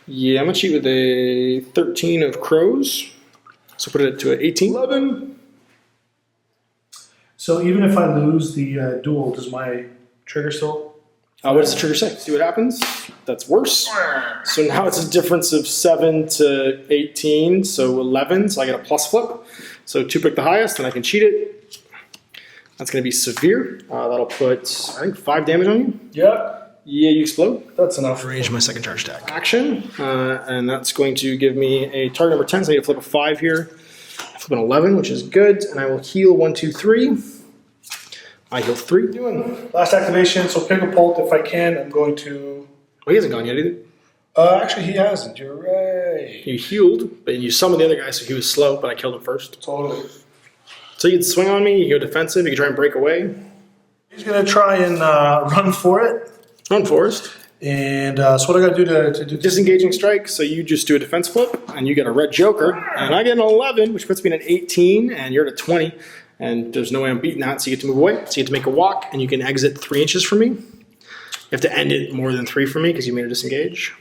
yeah, I'm gonna cheat with a 13 of crows. So put it to an 18. 11. So even if I lose the duel, does my trigger still? What does the trigger say? See what happens? That's worse. So now it's a difference of 7 to 18, so 11. So I get a plus flip. So 2 pick the highest, and I can cheat it. That's going to be severe. That'll put, I think, 5 damage on you. Yeah, Yeah, you explode. that's enough. Range my second charge attack. Action, and that's going to give me a target number 10, so I need to flip a 5 here. I flip an 11, which is good, and I will heal 1, 2, 3. I heal 3. Doing. Last activation, so pick a pult if I can. I'm going to. Well, he hasn't gone yet either. Actually, he hasn't. You're right. You healed, but you summoned the other guy, so he was slow, but I killed him first. Totally. So you can swing on me, you can go defensive, you can try and break away. He's going to try and run for it. Run forest. And so what I got to do to do this? Disengaging strike, so you just do a defense flip, and you get a red joker, and I get an 11, which puts me at an 18, and you're at a 20, and there's no way I'm beating that, so you get to move away. So you get to make a walk, and you can exit 3 inches from me. You have to end it more than 3 from me, because you made a disengage.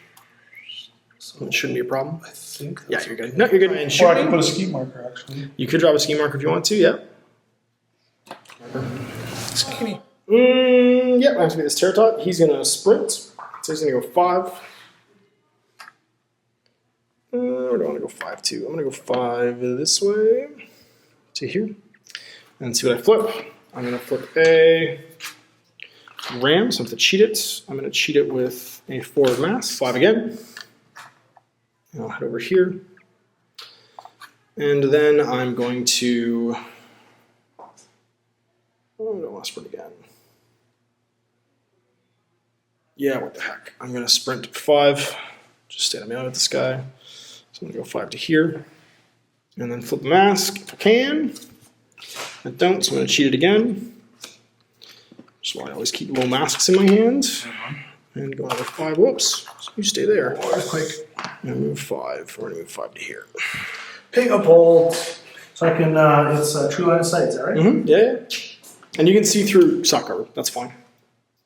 So it shouldn't be a problem. I think. Yeah, you're good. No, you're good. And Or I can shooting, put a ski marker, actually. you could drop a ski marker if you want to, yeah. Skinny. Yep, I have to be this Pterotot. He's going to sprint. So he's going to go 5. Or do I want to go 5 too? I'm going to go 5 this way to here. And see what I flip. I'm going to flip a ram, so I'm going to cheat it. I'm going to cheat it with a forward mass. 5 again. And I'll head over here. And then I'm going to... Oh, I don't want to sprint again. Yeah, what the heck. I'm going to sprint to 5. Just stand out with this guy. So I'm going to go 5 to here. And then flip the mask if I can. I don't, so I'm going to cheat it again. Just why I always keep low masks in my hand. And go another 5. Whoops. So you stay there. Quick. And move 5. We're going to move 5 to here. Pick a bolt. So I can, it's true line of sight, is that right? Mm-hmm. Yeah. And you can see through sock cover. That's fine.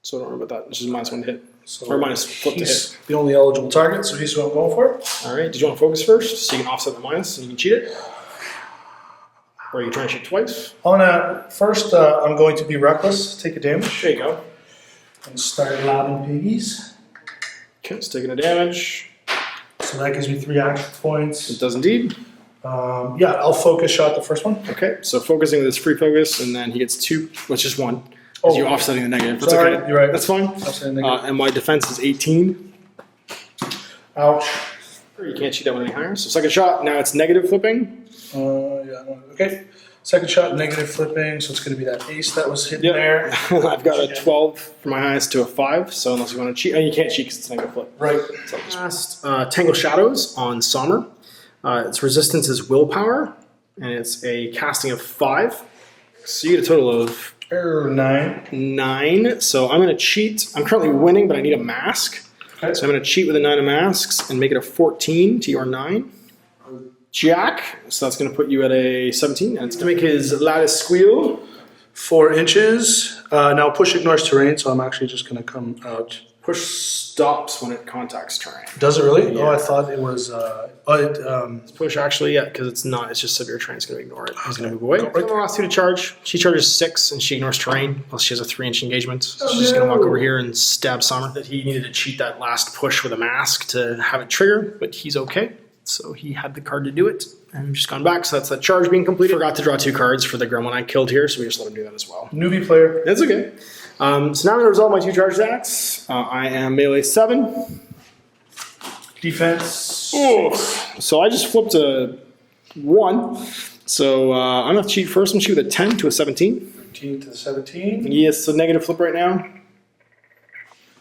So don't worry about that. This is -1 to hit. So Or minus flip to he's hit. the only eligible target, so he's what I'm going for. All right. Did you want to focus first? So you can offset the minus and you can cheat it? Or are you trying to cheat twice? First, I'm going to be reckless, take a damage, There you go. and start lobbing piggies. Okay, it's taking a damage. So that gives me 3 action points. It does indeed. Yeah, I'll focus shot the first one. Okay, so focusing with his free focus, and then he gets 2, which is 1. Oh, You're offsetting the negative. That's sorry, okay. you're right. That's fine. Offsetting negative. And my defense is 18. Ouch. You can't cheat that one any higher. So second shot, now it's negative flipping. Yeah, okay. Second shot, negative flipping, so it's going to be that ace that was hidden Yep. there. I've got a 12 for my highest to a 5, so unless you want to cheat, and you can't cheat because it's negative flip. Right. So last, Tangle Shadows on Sommer. Its resistance is willpower, and it's a casting of 5. So you get a total of 9. 9. So I'm going to cheat. I'm currently winning, but I need a mask. Okay. So I'm going to cheat with a 9 of masks and make it a 14 to your 9. Jack. So that's going to put you at a 17. And it's to make his lattice squeal. 4 inches. Now push ignores terrain, so I'm actually just going to come out. Push stops when it contacts terrain. Does it really? Yeah. Oh, I thought it was. Push actually, yeah, because it's not. It's just severe terrain. It's going to ignore it. He's going to move away. Go right The last 2 to charge. She charges 6 and she ignores terrain. Plus she has a 3-inch engagement. So she's just going to walk over here and stab Sommer. That he needed to cheat that last push with a mask to have it trigger, but he's okay. So he had the card to do it. And we've just gone back. So that's that charge being completed. Forgot to draw 2 cards for the gremlin I killed here, so we just let him do that as well. Newbie player. That's okay. So now I'm going to resolve my 2 charge attacks. I am melee 7. Defense. Oh, so I just flipped a 1. So I'm going to cheat first. I'm going to cheat with a 10 to a 17. 13 to 17. Yes, so negative flip right now.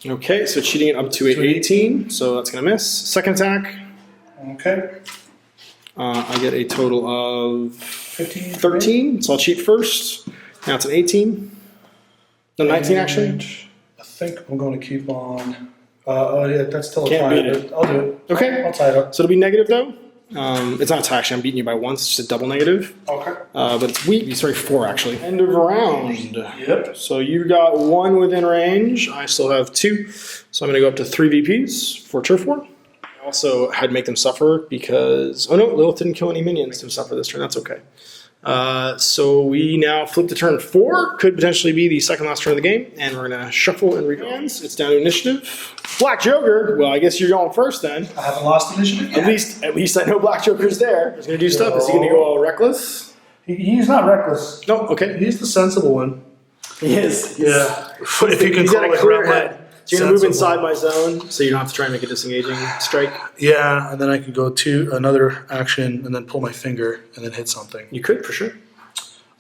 Okay, so cheating it up to a 18. So that's going to miss. Second attack. Okay. I get a total of 15. 13. So I'll cheat first. Now it's an 18. No, 19 actually. And I think I'm going to keep on. Oh, yeah, that's still a Can't tie. beat it. I'll do it. Okay. I'll tie it up. So it'll be negative though. It's not a tie actually. I'm beating you by 1. It's just a double negative. Okay. But it's weak. Sorry, 4 actually. End of round. Yep. So you got 1 within range. I still have 2. So I'm going to go up to 3 VPs for turf war. I also had to make them suffer because... Oh no, Lilith didn't kill any minions. Make them suffer this turn. That's okay. So we now flip to turn 4. Could potentially be the second last turn of the game. And we're going to shuffle and rehands. It's down to initiative. Black Joker. Well, I guess you're going first then. I haven't lost initiative yet. At least I know Black Joker's there. He's going to do stuff. Is he going to go all reckless? He's not reckless. No, okay. He's the sensible one. He is. Yeah. If you can He's call got a it clear gremlin. head. So you're going to move Sensible. inside my zone, so you don't have to try and make a disengaging strike. Yeah, and then I can go to another action and then pull my finger and then hit something. You could, for sure.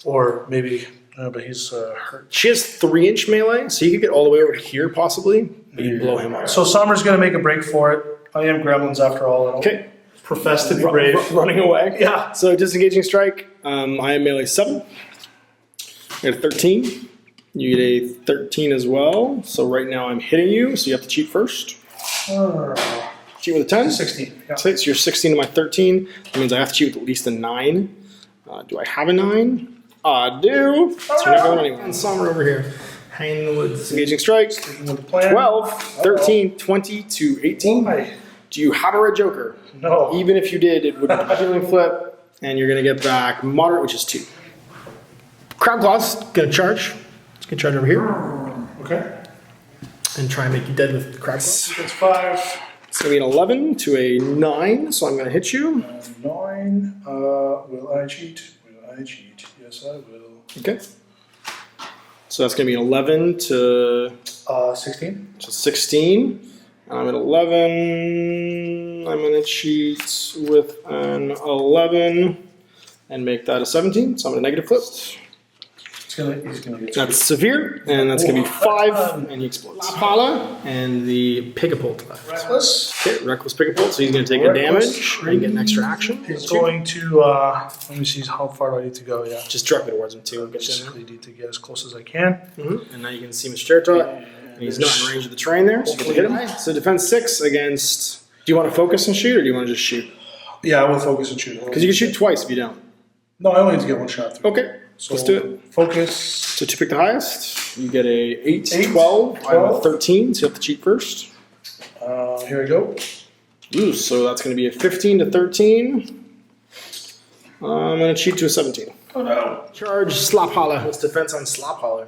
Or maybe, but he's hurt. She has 3-inch melee, so you could get all the way over to here, possibly, but you blow him up. So Sommer's going to make a break for it. I am gremlins after all. I don't Okay. profess to be brave. Running away. Yeah. So disengaging strike, I am melee 7. I get a 13. You get a 13 as well. So right now I'm hitting you, so you have to cheat first. Cheat with a 10. 16. Yeah. So you're 16 to my 13. That means I have to cheat with at least a 9. Do I have a 9? I do. So you're not going anywhere. And Sommer over here. Hanging in the woods. Disengaging strike. Sticking with the plan. 12, 13, 20 to 18. Why? Do you have a red joker? No. Even if you did, it would be a healing flip, and you're going to get back moderate, which is 2. Crab Claw's going to charge. It's going to charge over here Okay. and try and make you dead with the Crab Claw. That's 5. It's going to be an 11 to a 9, so I'm going to hit you. 9. Will I cheat? Will I cheat? Yes, I will. Okay. So that's going to be an 11 to 16. 16. I'm at 11. I'm going to cheat with an 11 and make that a 17. So I'm going to negative flip. It's He's gonna get That's severe, and that's gonna be 5, and he explodes. Slaphala and the Pigapult left. reckless. Okay, reckless Pigapult, so he's gonna take a damage and get an extra action. He's going to, let me see how far do I need to go, yeah. Just directly towards him too. Get you in Basically need to get as close as I can. there. And now you can see Mr. Territot, and he's not in range of the terrain there, so you get to hit him. So defense 6 against. Do you want to focus and shoot, or do you want to just shoot? Yeah, I will focus and shoot. Because you can shoot twice if you don't. No, I only need to get one shot through. Okay, So let's do it. Focus. So to pick the highest, you get a 8, 8, 12. I have a 12. 13, so you have to cheat first. Here we go. Ooh, so that's going to be a 15 to 13. I'm going to cheat to a 17. Oh no. Charge Slaphala. What's defense on Slaphala?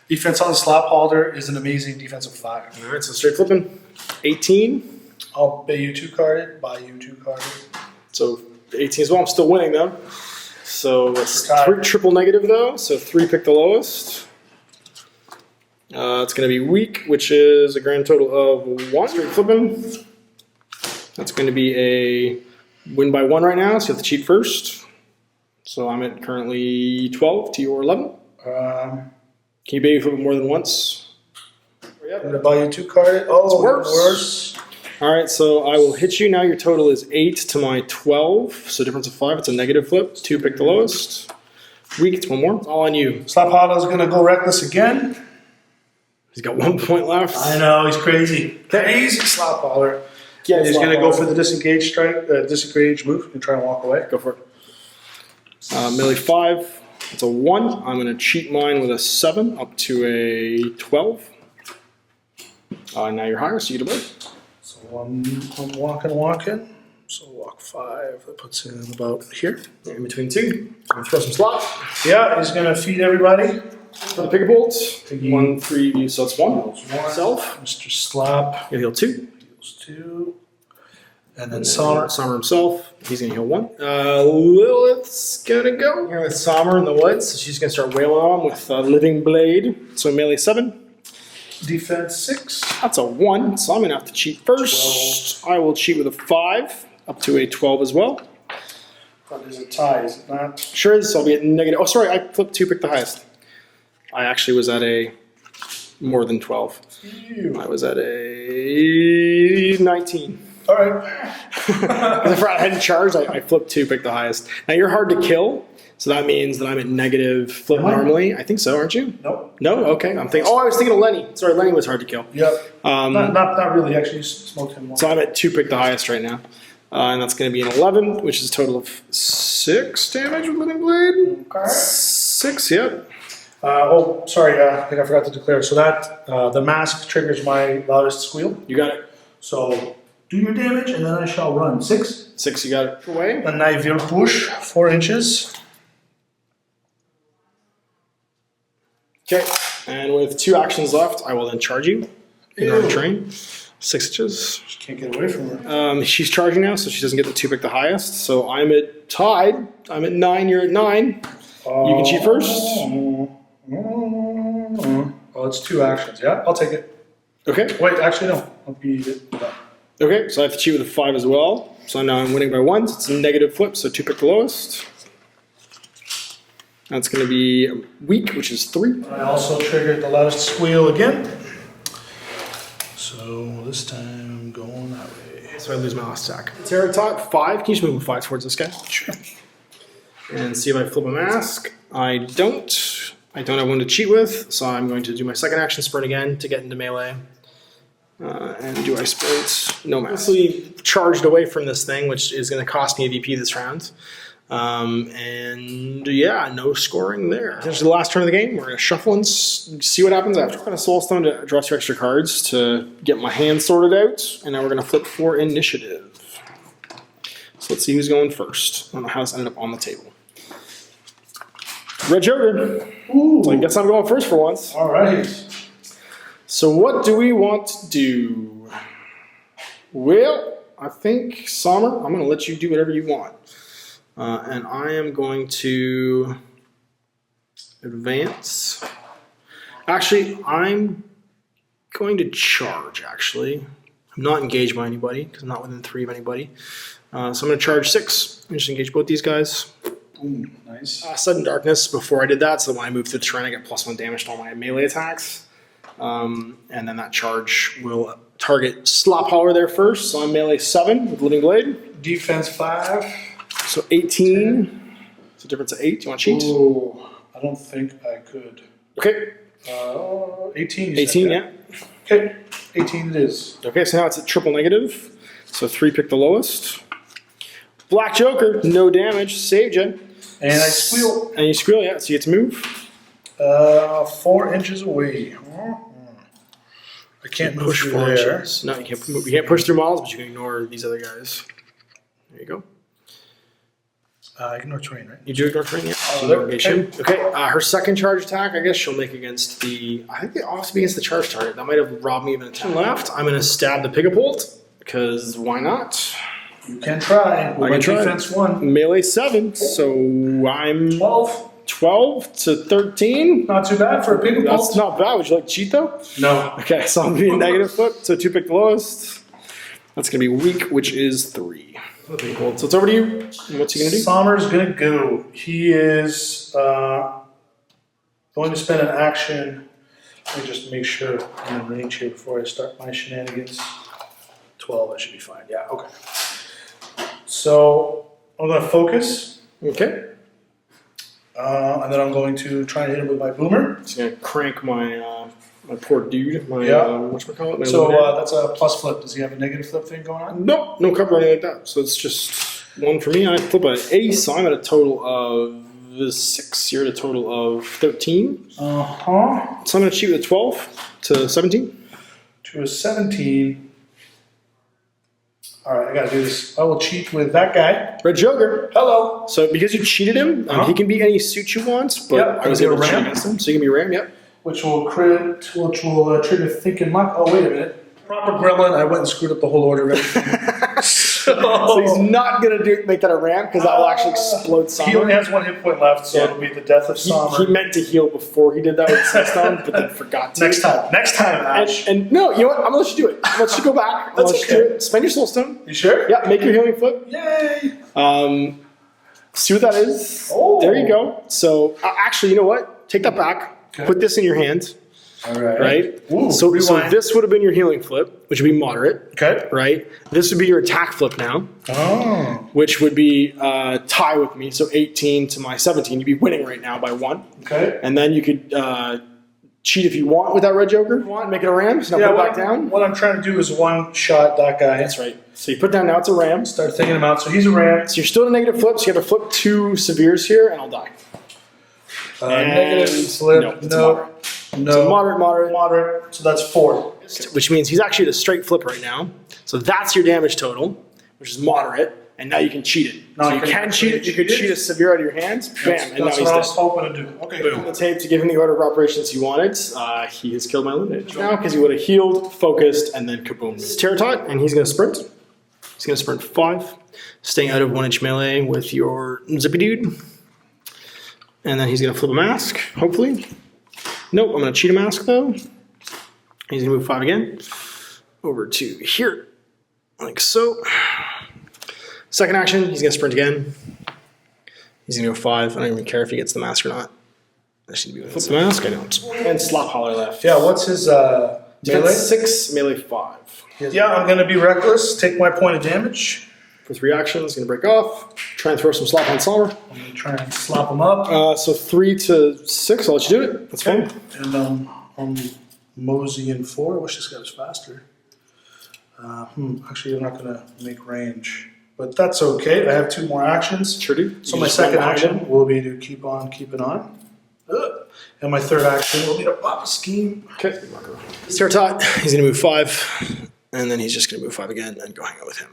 Defense on the slap holder is an amazing defensive 5. All right, so straight flipping. 18. I'll pay you 2 carded, buy you 2 carded. So 18 as well. I'm still winning though. So it's Tied. triple negative though. So 3 pick the lowest. It's going to be weak, which is a grand total of 1. Straight flipping. That's going to be a win by 1 right now, so you have to cheat first. So I'm at currently 12 to your 11. Can you baby flip it more than once? I'm gonna buy you 2 carded. Oh, It's worse. worse. All right, so I will hit you. Now your total is 8 to my 12. So difference of 5. It's a negative flip. 2 pick the lowest. Weak, it's 1 more. It's all on you. Slap holder's gonna go reckless again. He's got 1 point left. I know, he's crazy. Crazy slap holder. Yeah, He's gonna go for the disengage strike, disengage move and try and walk away. Go for it. Melee 5. It's a 1. I'm going to cheat mine with a 7 up to a 12. Now you're higher, so you get a blade. So I'm walking. So walk 5. That puts in about here. In between 2. I'm going to throw some slot. Yeah, he's gonna feed everybody. For the Pigapult. Piggy. 1, 3, so it's 1. Self. Mr. Slap He'll heal 2. deals 2. And then Sommer. Sommer himself. He's going to heal 1. Lilith's going to go. Here with Sommer in the woods. So she's going to start wailing on him with a living blade. So melee 7. Defense 6. That's a 1. So I'm going to have to cheat first. 12. I will cheat with a 5 up to a 12 as well. That is a tie, is it not? Sure is. So I'll be at negative. Oh, sorry. I flipped 2, picked the highest. I actually was at a more than 12. Ew. I was at a 19. All right. If I hadn't charged, I flipped 2, picked the highest. Now you're hard to kill, so that means that I'm at negative flip Am I? normally. I think so, aren't you? Nope. No? Okay. I'm thinking. Oh, I was thinking of Lenny. Sorry, Lenny was hard to kill. Yep. Not really. Actually, smoked him more. So I'm at 2, pick the highest right now. And that's going to be an 11, which is a total of 6 damage with Living Blade. Okay. 6, yep. Sorry. I think I forgot to declare. So that the mask triggers my loudest squeal. You got it. So do your damage, and then I shall run 6. 6, you got it. Away. And I will push 4 inches. Okay. And with 2 actions left, I will then charge you in our Ew. train. 6 inches. Just can't get away from her. She's charging now, so she doesn't get the 2 pick the highest. So I'm at tied. I'm at 9. You're at 9. You can cheat first. Oh, it's 2 actions. Yeah, I'll take it. Okay. Wait, actually no. I'll be it. Okay. So I have to cheat with a 5 as well. So now I'm winning by 1. So it's a negative flip. So 2 pick the lowest. That's going to be weak, which is 3. I also triggered the loudest squeal again. So this time I'm going that way. So I lose my last attack. Territot 5. Can you just move a 5 towards this guy? Sure. And see if I flip a mask. I don't. I don't have one to cheat with, so I'm going to do my second action sprint again to get into melee. And do I sprint? No mask. Honestly, charged away from this thing, which is going to cost me a VP this round. And yeah, no scoring there. This is the last turn of the game. We're going to shuffle and see what happens after. I'm going to Soulstone to draw 2 extra cards to get my hand sorted out. And now we're going to flip for initiative. So let's see who's going first. I don't know how this ended up on the table. Red Joker. Ooh. So I guess I'm going first for once. All right. So what do we want to do? Well, I think, Sommer, I'm going to let you do whatever you want. And I am going to advance. Actually, I'm going to charge, actually. I'm not engaged by anybody, because I'm not within 3 of anybody. So I'm going to charge 6. I'm just engage both these guys. Boom. Nice. Sudden Darkness before I did that, so when I move through the terrain, I get +1 damage to all my melee attacks. And then that charge will target Slop Holler there first, so I'm melee 7 with Living Blade. Defense 5. So 18. It's a difference of 8. Do you want to cheat? Ooh, I don't think I could. Okay. 18. You 18, said, yeah. Okay, 18 it is. Okay, so now it's a triple negative. So 3 pick the lowest. Black Joker, no damage, saved you. And I squeal. And you squeal, yeah, so you get to move. 4 inches away. I can't move Push through 4 there. inches. No, you can't move. You can't push through models, but you can ignore these other guys. There you go. Ignore terrain, right? You do ignore terrain, yeah. Oh, there. Okay, her second charge attack, I guess she'll make against the... I think they also be against the charge target. That might have robbed me of an attack. Left, I'm going to stab the Pigapult, because why not? You can try. With my defense 1. Melee 7, so I'm... 12. 12 to 13. Not too bad for a big That's not bad. Would you like to cheat, though? No. Okay, so I'm being negative flip, so 2 pick the lowest. That's going to be weak, which is 3. Okay, cool. So it's over to you. What's he going to do? Sommer's going to go. He is going to spend an action. Let me just make sure I'm in range here before I start my shenanigans. 12, I should be fine. Yeah, okay. So I'm going to focus. Okay. And then I'm going to try and hit him with my boomer. Just going to crank my my poor dude. My, Yeah. whatchamacallit? So that's a plus flip. Does he have a negative flip thing going on? Nope, no cover or anything like that. So it's just 1 for me. I flip an ace, so I'm at a total of 6. You're at a total of 13. Uh-huh. So I'm going to cheat with a 12 to 17. To a 17. All right, I got to do this. I will cheat with that guy. Red Joker. Hello. So because you cheated him, he can be any suit you want, but Yep, I was I can able be to a cheat ram. against him. So you can be Ram, yep. Which will trigger thinking luck. Oh, wait a minute. Proper gremlin. I went and screwed up the whole order. So he's not going to make that a Ram because that will actually explode Sommer. He only has 1 hit point left, so Yeah. it'll be the death of Sommer. He meant to heal before he did that with Sunstone, but then forgot to. Next time, Ash. And no, you know what? I'm gonna let you do it. I'm gonna let you go back. I'm gonna let you do it. Spend your Soulstone. You sure? Yeah, make your healing flip. Yay! See what that is. Oh. There you go. So actually, you know what? Take that back. Okay. Put this in your hand. All right. Right. Ooh, So rewind. this would have been your healing flip, which would be moderate. Okay. Right. This would be your attack flip now, Oh. which would be tie with me. So 18 to my 17. You'd be winning right now by 1. Okay. And then you could cheat if you want with that Red Joker. If you want, make it a Ram. So now put it back down. What I'm trying to do is one shot that guy. That's right. So you put down now it's a Ram. Start thinking him out. So he's a ram. So you're still at a negative flip, so you have to flip 2 severes here, and I'll die. Negative flip. No, it's No. moderate. No. So moderate. Moderate. So that's 4. Which means he's actually at a straight flip right now. So that's your damage total, which is moderate, and now you can cheat it. Now So I you can can cheat it. You could cheat it. cheat a severe out of your hands, bam, and now That's he's what I dead. was hoping to do. Okay. Boom. The tape to give him the order of operations he wanted. He has killed my lineage now because he would have healed, focused, and then kaboom. This is Terratot, and he's going to sprint. He's going to sprint 5, staying out of 1-inch melee with your zippy dude. And then he's going to flip a mask, hopefully. Nope, I'm going to cheat a mask though. He's going to move 5 again. Over to here, like so. Second action, he's going to sprint again. He's going to go 5. I don't even care if he gets the mask or not. I should be flip the mask, I don't. And Slop Holler left. Yeah, what's his melee? Defense 6, melee 5. Yeah, I'm going to be reckless. Take my point of damage. For 3 actions, going to break off. Try and throw some Slop on Sommer. I'm going to try and slop him up. So 3 to 6, I'll let you do it. That's fine. And I'm moseying 4. I wish this guy was faster. Actually, I'm not going to make range. But that's okay. I have 2 more actions. Sure do. So my second action will be to keep on keeping on. And my third action will be to pop a scheme. Okay. Terratot, he's going to move 5. And then he's just going to move 5 again and go hang out with him.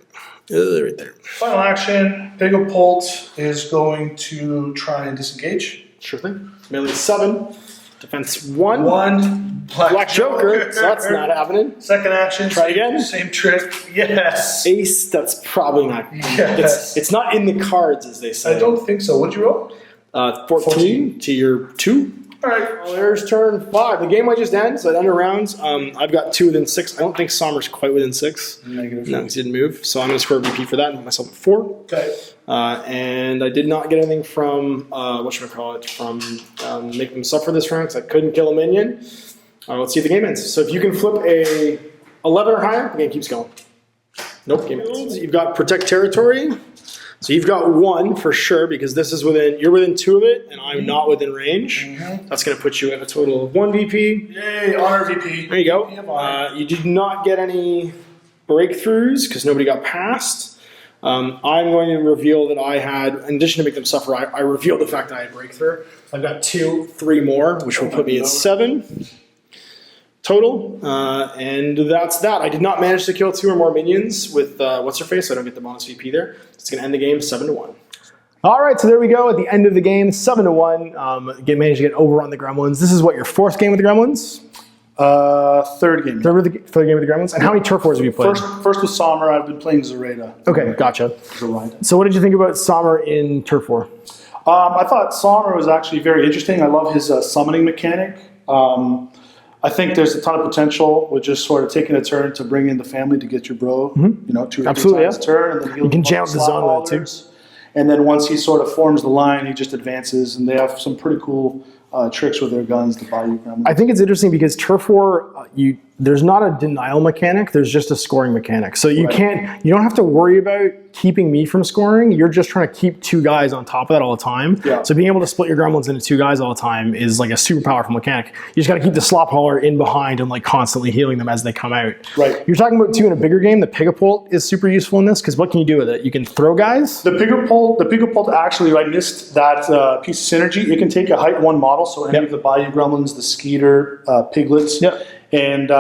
Right there. Final action, Pigapult is going to try and disengage. Sure thing. Melee 7. Defense 1. 1. Black Joker. So that's not happening. Second action. Try again. Same trick. Yes. Ace, that's probably not. Yes. It's not in the cards, as they say. I don't think so. What'd you roll? 14 to your 2. All right. Well, there's turn 5. The game might just end, so it ended rounds. I've got 2 within 6. I don't think Sommer's quite within 6. Negative. No, he didn't move. So I'm going to score VP for that and put myself at 4. Okay. And I did not get anything from, from making them suffer this round because I couldn't kill a minion. Let's see if the game ends. So if you can flip a 11 or higher, the game keeps going. Nope, game ends. You've got Protect Territory. So you've got 1 for sure because this is you're within 2 of it and I'm not within range. That's going to put you at a total of 1 VP. Yay, honor VP. There you go. You did not get any breakthroughs because nobody got past. I'm going to reveal that I had, in addition to make them suffer, I revealed the fact that I had breakthrough. I've got 3 more, which will put me at 7 total. And that's that. I did not manage to kill 2 or more minions with What's-Her-Face, so I don't get the bonus VP there. It's going to end the game 7-1. All right, so there we go at the end of the game, 7-1. Managed to get over on the Gremlins. This is what, your 4th game with the Gremlins? Third game. Third game with the Gremlins? And how many turf wars have you played? First with Sommer, I've been playing Zoraida. Okay, gotcha. Zoraida. So what did you think about Sommer in turf war? I thought Sommer was actually very interesting. I love his summoning mechanic. I think there's a ton of potential with just sort of taking a turn to bring in the family to get your bro, 2 or 3 times a turn. And then you can jam up the zone with it too. And then once he sort of forms the line, he just advances. And they have some pretty cool tricks with their guns to buy you gremlins. I think it's interesting because turf war, there's not a denial mechanic. There's just a scoring mechanic. So you don't have to worry about keeping me from scoring. You're just trying to keep 2 guys on top of that all the time. Yeah. So being able to split your gremlins into 2 guys all the time is like a super powerful mechanic. You just got to keep the slop hauler in behind and like constantly healing them as they come out. Right. You're talking about 2 in a bigger game. The Pigapult is super useful in this because what can you do with it? You can throw guys. The Pigapult actually, I missed that piece of synergy. It can take a height 1 model, so any of the Bayou Gremlins, the Skeeter, Piglets, and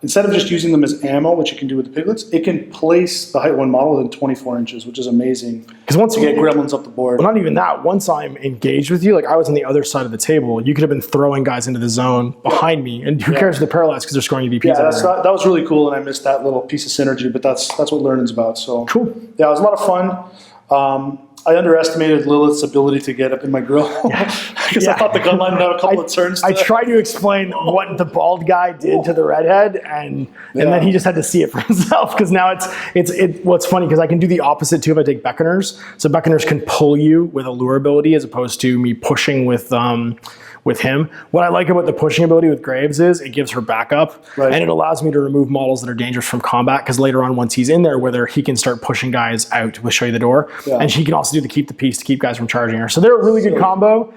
instead of just using them as ammo, which you can do with the Piglets, it can place the height 1 model within 24 inches, which is amazing. Because once you get gremlins up the board. Well, not even that. Once I'm engaged with you, like I was on the other side of the table, you could have been throwing guys into the zone behind me, and who cares if they're paralyzed because they're scoring EVPs. Yeah, that was really cool, and I missed that little piece of synergy, but that's what learning's about. So cool. Yeah, it was a lot of fun. I underestimated Lilith's ability to get up in my grill because I thought the gun line would have a couple of turns. I tried to explain what the bald guy did to the redhead, and then he just had to see it for himself. Because now it's what's funny because I can do the opposite too if I take Beckoners. So Beckoners can pull you with a lure ability as opposed to me pushing with him. What I like about the pushing ability with Graves is it gives her backup, and it allows me to remove models that are dangerous from combat because later on, once he's in there, whether he can start pushing guys out with Show You the Door, and she can also do the Keep the Peace to keep guys from charging her. So they're a really good combo,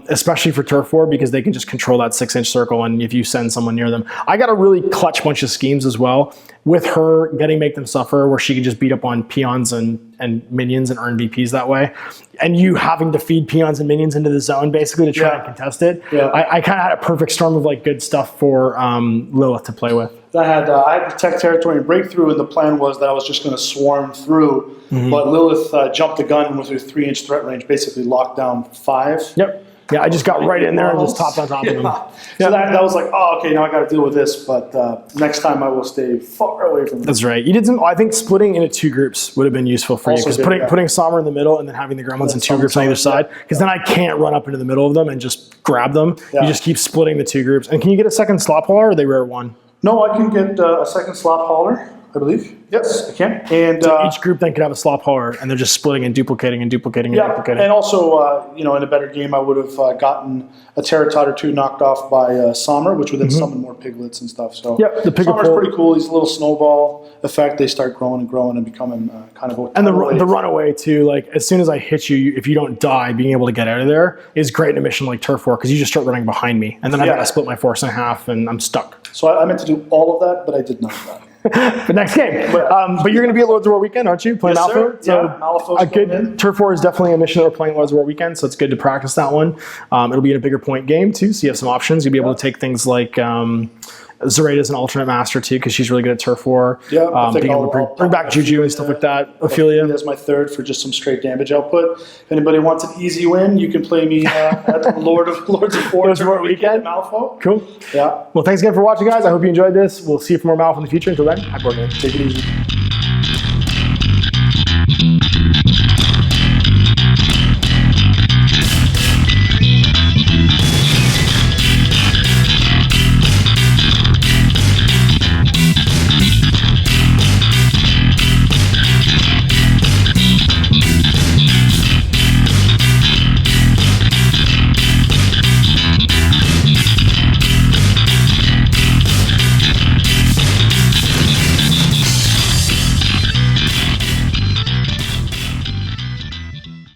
especially for turf war because they can just control that 6-inch circle, and if you send someone near them. I got a really clutch bunch of schemes as well with her getting Make Them Suffer where she can just beat up on peons and minions and earn VPs that way. And you having to feed peons and minions into the zone basically to try and contest it. Yeah. I kind of had a perfect storm of like good stuff for Lilith to play with. I had Protect Territory and Breakthrough, and the plan was that I was just going to swarm through. But Lilith jumped the gun with her 3-inch threat range, basically locked down 5. Yep. Yeah, I just got right in there and just topped on top of them. So that was like, oh, okay, now I got to deal with this. But next time I will stay far away from them. That's right. You did some. I think splitting into 2 groups would have been useful for you because putting Sommer in the middle and then having the gremlins in 2 groups on either side. Because then I can't run up into the middle of them and just grab them. You just keep splitting the 2 groups. And can you get a second slop hauler or are they rare 1? No, I can get a second slop hauler, I believe. Yes, I can. And so each group then could have a slop hauler, and they're just splitting and duplicating and duplicating and duplicating. And also, in a better game, I would have gotten a Terratot or 2 knocked off by Sommer, which would then summon more piglets and stuff. So the Sommer's pretty cool. He's a little snowball effect. They start growing and growing and becoming kind of a... And the runaway, too. Like, as soon as I hit you, if you don't die, being able to get out of there is great in a mission like Turf War, because you just start running behind me. And then I've got to split my force in half, and I'm stuck. So I meant to do all of that, but I did not do that. But next game. But you're going to be at Lords of War weekend, aren't you? Playing Malifaux? So Malifaux's a good Turf War is definitely a mission that we're playing Lords of War weekend, so it's good to practice that one. It'll be in a bigger point game too, so you have some options. You'll be able to take things like Zoraida's an alternate master too, because she's really good at Turf War. Yeah, I think being able to bring back Juju and stuff like that. Ophelia. That's my 3rd for just some straight damage output. If anybody wants an easy win, you can play me at Lords of War weekend. Malifaux. Cool. Yeah. Well, thanks again for watching, guys. I hope you enjoyed this. We'll see you for more Malifaux in the future. Until then, happy board game. Take it easy.